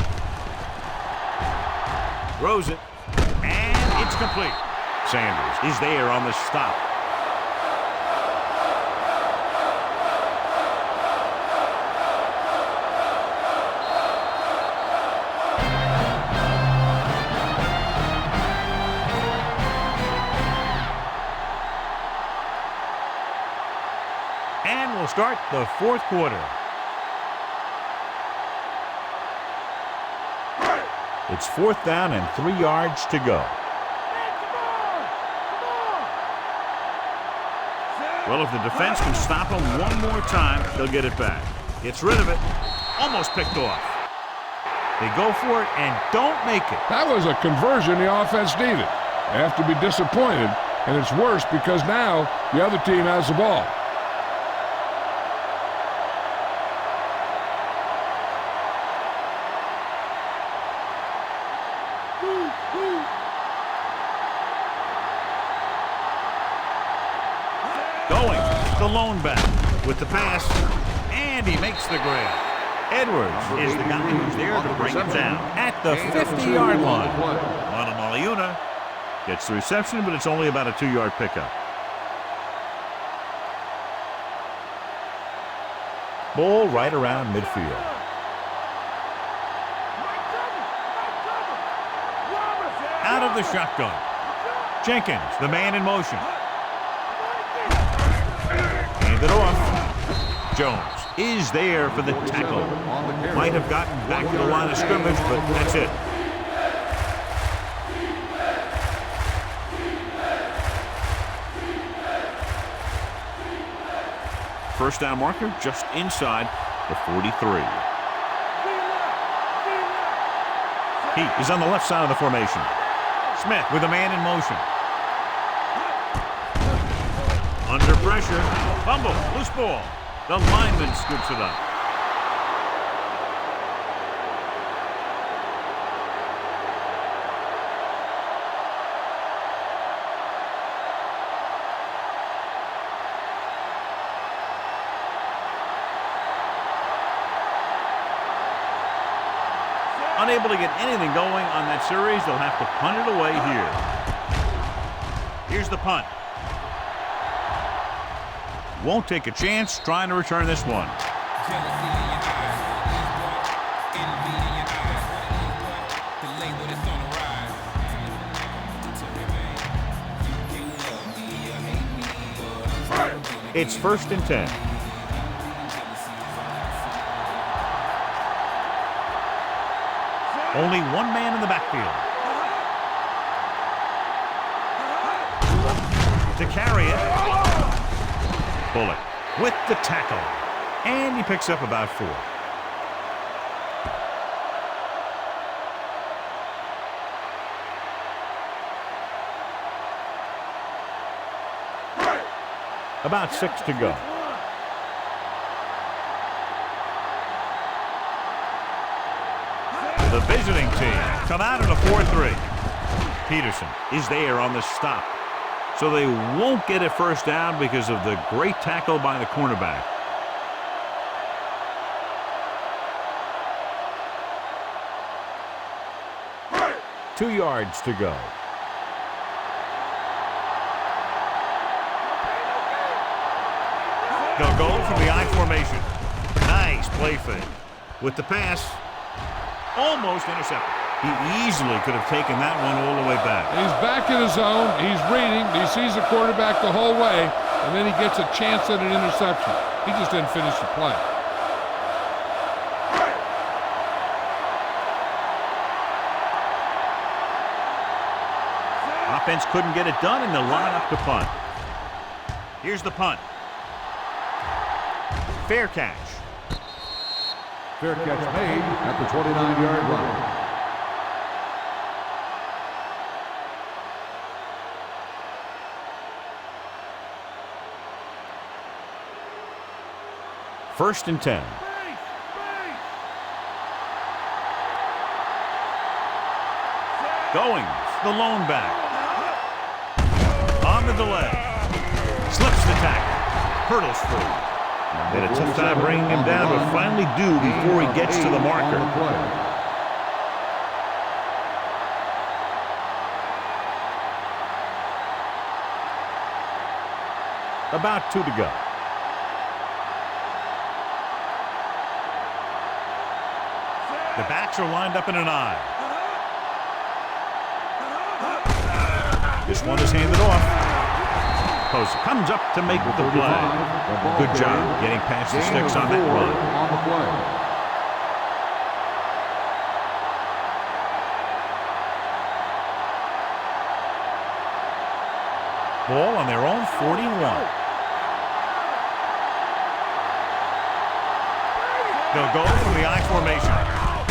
Throws it. And it's complete. Sanders is there on the stop. And we'll start the 4th quarter. It's 4th down and 3 yards to go. Well, if the defense can stop him one more time, they'll get it back. Gets rid of it. Almost picked off. They go for it and don't make it. That was a conversion the offense needed. They have to be disappointed, and it's worse because now the other team has the ball. Going, the lone back with the pass, and he makes the grab. Edwards is the guy who's there to bring him down at the 50-yard line. Maliuna gets the reception, but it's only about a 2-yard pickup. Ball right around midfield. Out of the shotgun. Jenkins, the man in motion. Hand it off. Jones is there for the tackle. Might have gotten back to the line of scrimmage, but that's it. First down marker just inside the 43. Heat is on the left side of the formation. Smith with a man in motion. Under pressure. Fumble. Loose ball. The lineman scoops it up. Unable to get anything going on that series, they'll have to punt it away here. Here's the punt. Won't take a chance trying to return this one. It's 1st and 10. Only one man in the backfield. To carry it. Bullock with the tackle. And he picks up about 4. About 6 to go. The visiting team come out in a 4-3. Peterson is there on the stop. So they won't get a first down because of the great tackle by the cornerback. Right. 2 yards to go. They'll go from the I formation. Nice play fake. With the pass, almost intercepted. He easily could have taken that one all the way back. He's back in his zone. He's reading. He sees the quarterback the whole way, and then he gets a chance at an interception. He just didn't finish the play. Offense couldn't get it done, and they'll line up to punt. Here's the punt. Fair catch. Fair catch made at the 29-yard line. First and 10. Goings, the lone back. On the delay. Slips the tackle. Hurdles through. Had a tough time bringing him down, but finally do before he gets to the marker. About 2 to go. The backs are lined up in an I. This one is handed off. Post comes up to make the play. Good job getting past the sticks on that run. Ball on their own 41. They'll go from the I formation.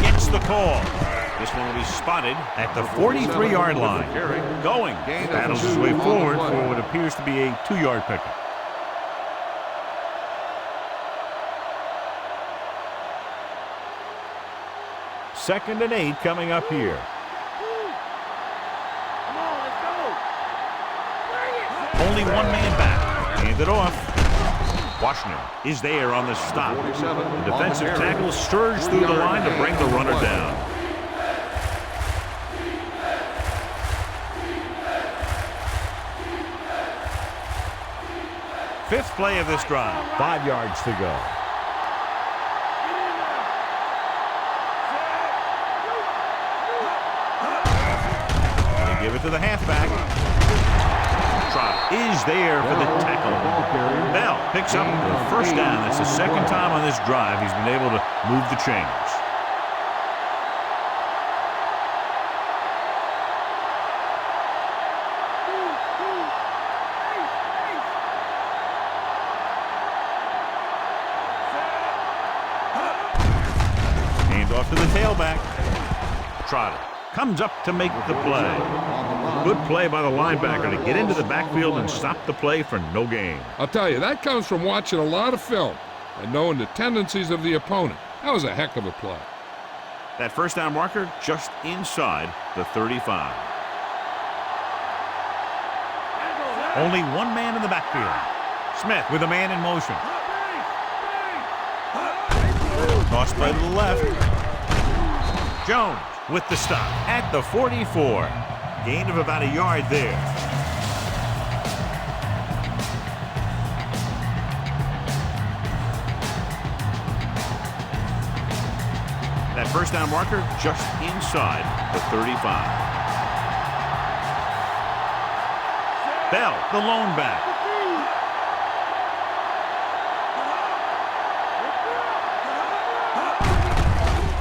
Gets the call. This one will be spotted at the 43-yard line. Going. Battles his way forward for what appears to be a 2-yard pickup. Second and 8 coming up here. Only one man back. Hand it off. Washington is there on the stop. The defensive tackle surged through the line to bring the runner down. Fifth play of this drive. 5 yards to go. They give it to the halfback. Trot is there for the tackle. Bell picks up the first down. It's the second time on this drive he's been able to move the chains. Hand off to the tailback. Trotter comes up to make the play. Good play by the linebacker to get into the backfield and stop the play for no gain. I'll tell you, that comes from watching a lot of film and knowing the tendencies of the opponent. That was a heck of a play. That first down marker just inside the 35. Only one man in the backfield. Smith with a man in motion. Toss play to the left. Jones with the stop at the 44. Gain of about a yard there. That first down marker just inside the 35. Bell, the lone back.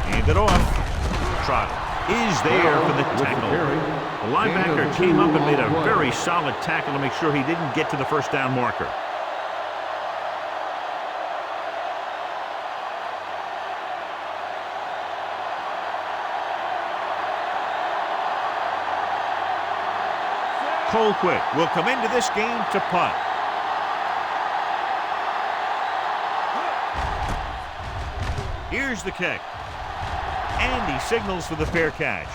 Hand it off. Trotter is there for the tackle. The linebacker came up and made a very solid tackle to make sure he didn't get to the first down marker. Colquitt will come into this game to punt. Here's the kick. And he signals for the fair catch.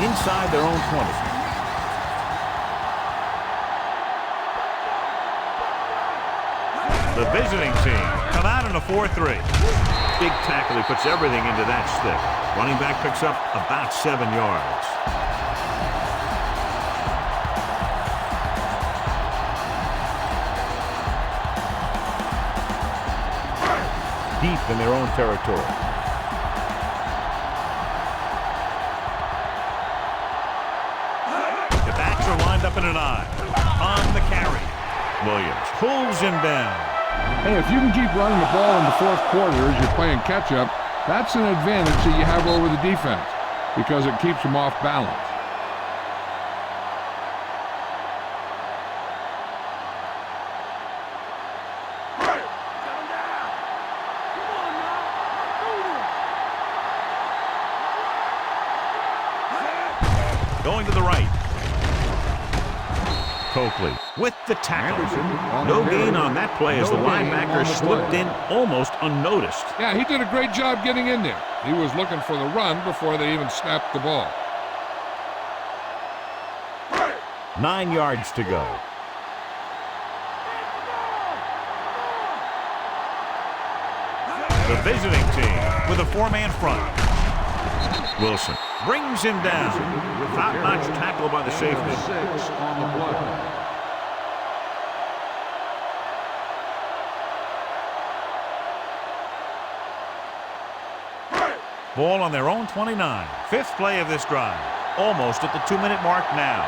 Inside their own 20. The visiting team come out in a 4-3. Big tackle. He puts everything into that stick. Running back picks up about 7 yards. Deep in their own territory. The backs are lined up in an I. On the carry. Williams pulls him down. Hey, if you can keep running the ball in the fourth quarter as you're playing catch-up, that's an advantage that you have over the defense because it keeps them off balance. Going to the right. Coakley with the tackle. No gain on that play as the linebacker slipped in almost unnoticed. Yeah, he did a great job getting in there. He was looking for the run before they even snapped the ball. 9 yards to go. The visiting team with a 4-man front. Wilson brings him down. Top-notch tackle by the safety. 6 on the play. Ball on their own 29. Fifth play of this drive. Almost at the 2-minute mark now.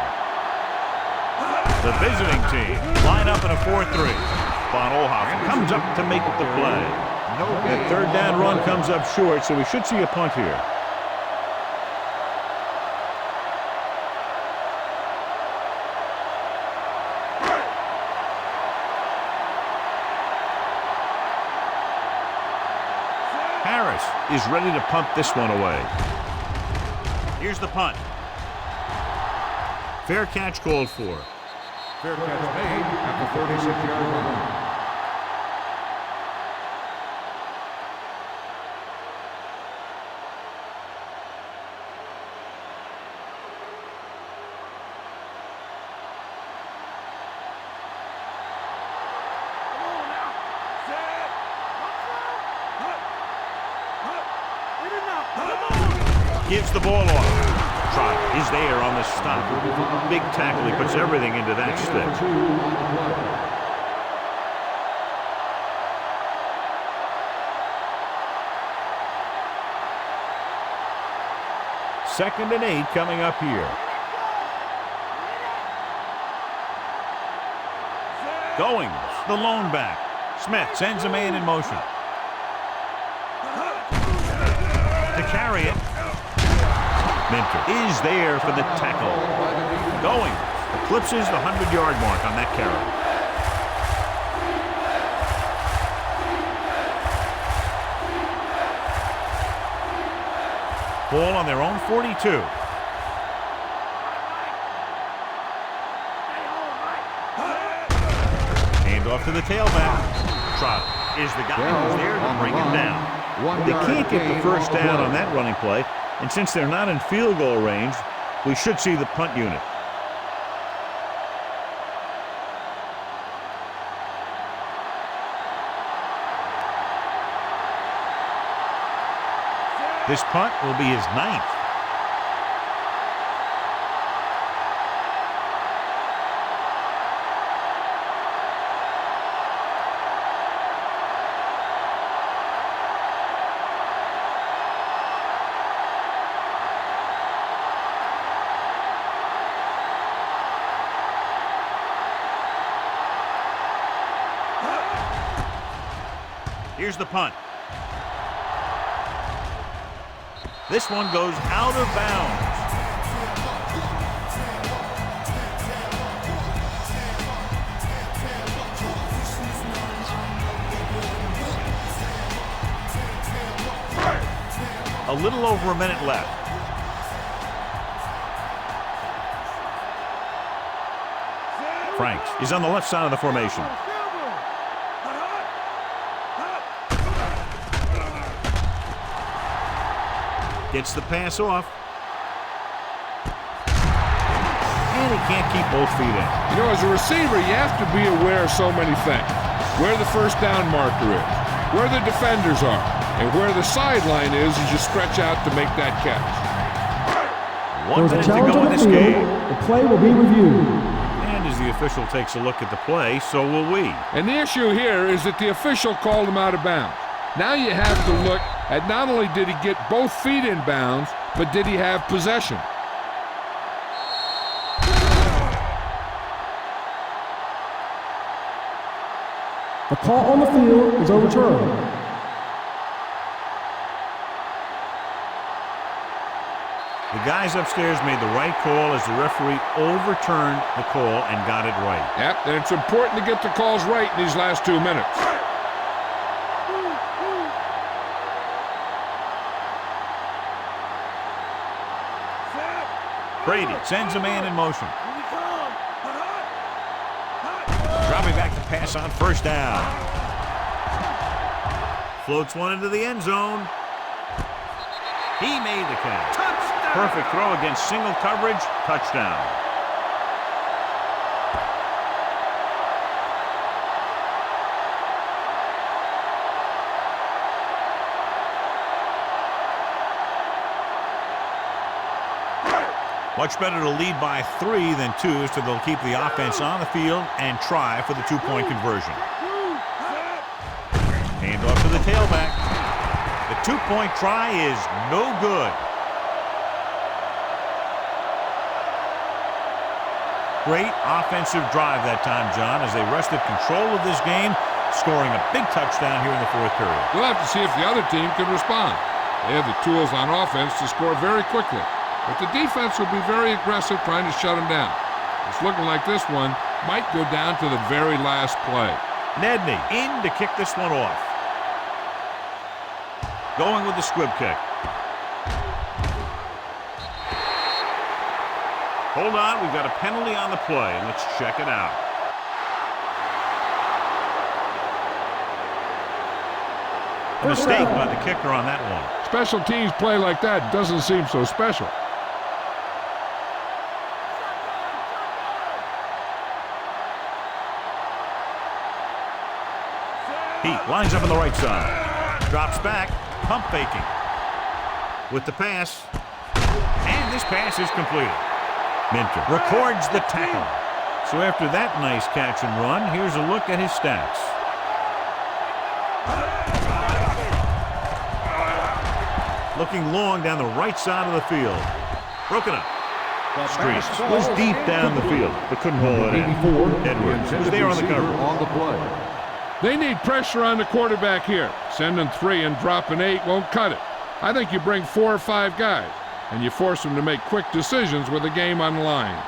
The visiting team line up in a 4-3. Von Oelhoffen comes up to make the play. No The gain. third down run comes up short, so we should see a punt here. Harris is ready to punt this one away. Here's the punt. Fair catch called for. Fair catch made at the 36-yard line. Gives the ball off. Trot is there on the stop. Big tackle. He puts everything into that stick. Second and 8 coming up here. Goings, the lone back. Smith sends a man in motion. To carry it. Minter is there for the tackle. Goings eclipses the 100-yard mark on that carry. Ball on their own 42. Hand off to the tailback. Trout is the guy who's there to bring him down. They can't get the first down on that running play. And since they're not in field goal range, we should see the punt unit. This punt will be his 9th. Here's the punt. This one goes out of bounds. A little over a minute left. Franks is on the left side of the formation. Gets the pass off. And he can't keep both feet in. You know, as a receiver, you have to be aware of so many things. Where the first down marker is, where the defenders are, and where the sideline is as you stretch out to make that catch. 1 minute to go in this game. The play will be reviewed. And as the official takes a look at the play, so will we. And the issue here is that the official called him out of bounds. Now you have to look at not only did he get both feet in bounds, but did he have possession? The call on the field is overturned. The guys upstairs made the right call as the referee overturned the call and got it right. Yep, and it's important to get the calls right in these last 2 minutes. Brady sends a man in motion. Dropping back to pass on first down. Floats one into the end zone. He made the catch. Touchdown! Perfect throw against single coverage. Touchdown. Much better to lead by 3 than 2, so they'll keep the offense on the field and try for the 2-point conversion. Hand off to the tailback. The 2-point try is no good. Great offensive drive that time, John, as they wrested control of this game scoring a big touchdown here in the fourth period. We'll have to see if the other team can respond. They have the tools on offense to score very quickly, but the defense will be very aggressive trying to shut them down. It's looking like this one might go down to the very last play. Nedney in to kick this one off. Going with the squib kick. Hold on, we've got a penalty on the play. Let's check it out. A mistake by the kicker on that one. Special teams play like that doesn't seem so special. Heat lines up on the right side. Drops back. Pump faking. With the pass. And this pass is completed. Minter records the tackle. So after that nice catch and run, here's a look at his stats. Looking long down the right side of the field. Broken up. Streets was deep down the field, but couldn't hold it in. Edwards was there on the cover. On the play. They need pressure on the quarterback here. Sending 3 and dropping 8 won't cut it. I think you bring 4 or 5 guys, and you force them to make quick decisions with the game on the line.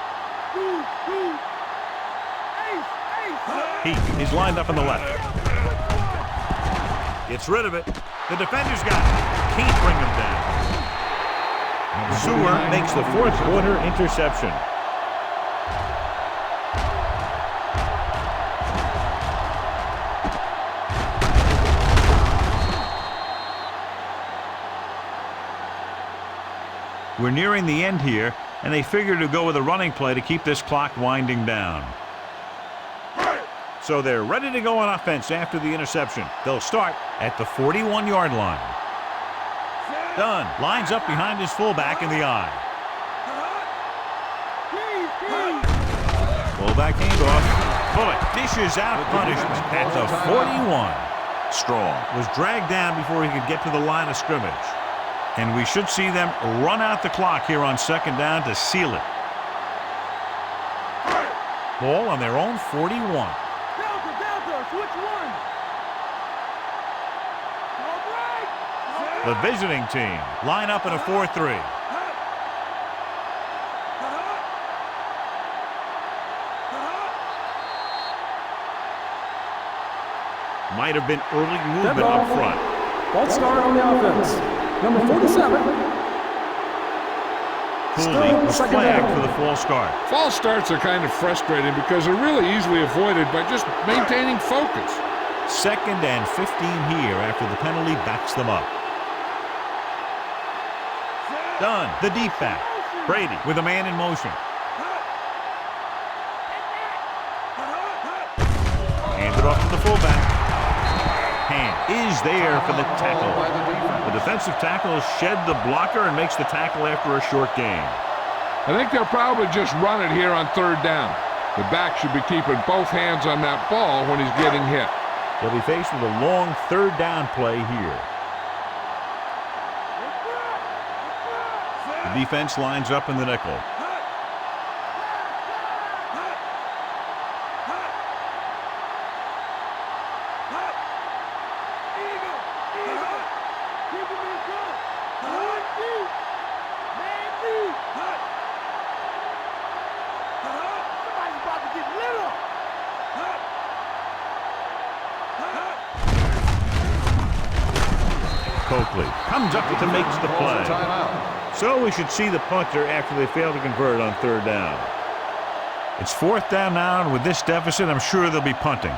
Heat is lined up on the left. Gets rid of it. The defender's got it. Can't bring him down. Sewer makes the fourth quarter interception. We're nearing the end here, and they figure to go with a running play to keep this clock winding down. So they're ready to go on offense after the interception. They'll start at the 41-yard line. Dunn lines up behind his fullback in the eye. Fullback handoff. Bullet dishes out punishment at the 41. Strong was dragged down before he could get to the line of scrimmage. And we should see them run out the clock here on second down to seal it. Ball on their own 41. Delta, switch one. The visiting team line up in a 4-3. Might have been early movement up front. Ball start on the offense. Number 47. Cooley was flagged for the false start. False starts are kind of frustrating because they're really easily avoided by just maintaining focus. 2nd and 15 here after the penalty backs them up. Dunn, the deep back. Brady with a man in motion. Handed off to the fullback. Hand is there for the tackle. The defensive tackle shed the blocker and makes the tackle after a short gain. I think they'll probably just run it here on 3rd down. The back should be keeping both hands on that ball when he's getting hit. They'll be faced with a long 3rd down play here. The defense lines up in the nickel. Coakley comes up to make the play. So we should see the punter after they fail to convert on 3rd down. It's 4th down now, and with this deficit, I'm sure they'll be punting.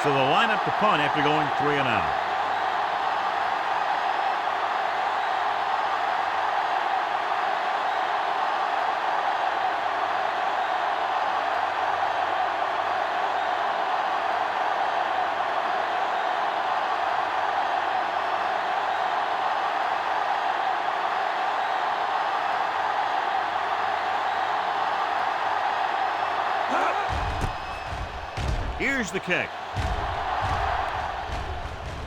So they'll line up to punt after going 3 and out. Here's the kick.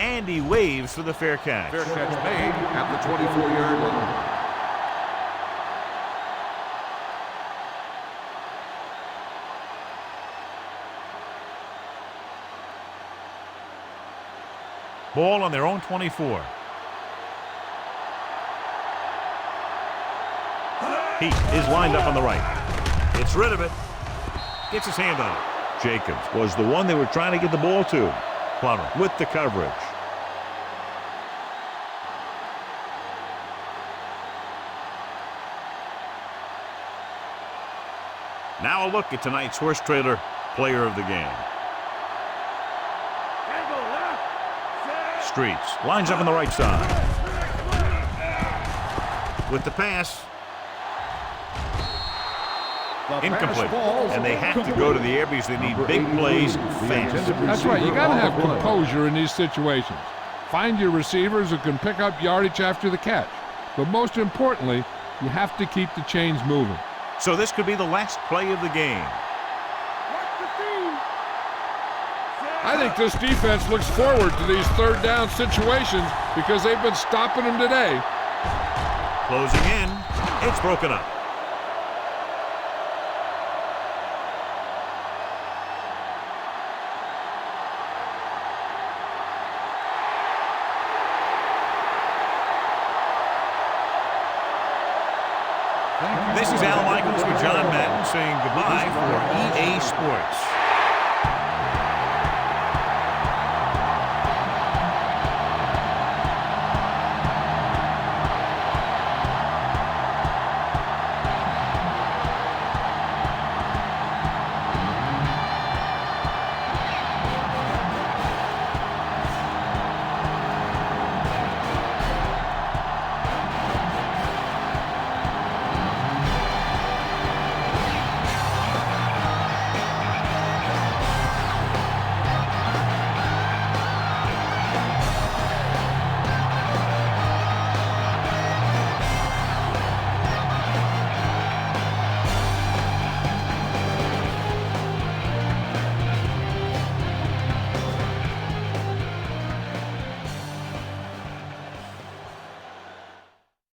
And he waves for the fair catch. Fair catch made at the 24-yard line. Ball on their own 24. Heat is lined up on the right. Gets rid of it. Gets his hand on it. Jacobs was the one they were trying to get the ball to. Plummer with the coverage. Now a look at tonight's horse trailer player of the game. Streets lines up on the right side. With the pass. Incomplete. And they have to go to the air because they need big plays fast. That's right. You got to have composure in these situations. Find your receivers who can pick up yardage after the catch. But most importantly, you have to keep the chains moving. So this could be the last play of the game. I think this defense looks forward to these third down situations because they've been stopping them today. Closing in. It's broken up. This is Al Michaels with John Madden saying goodbye for EA Sports.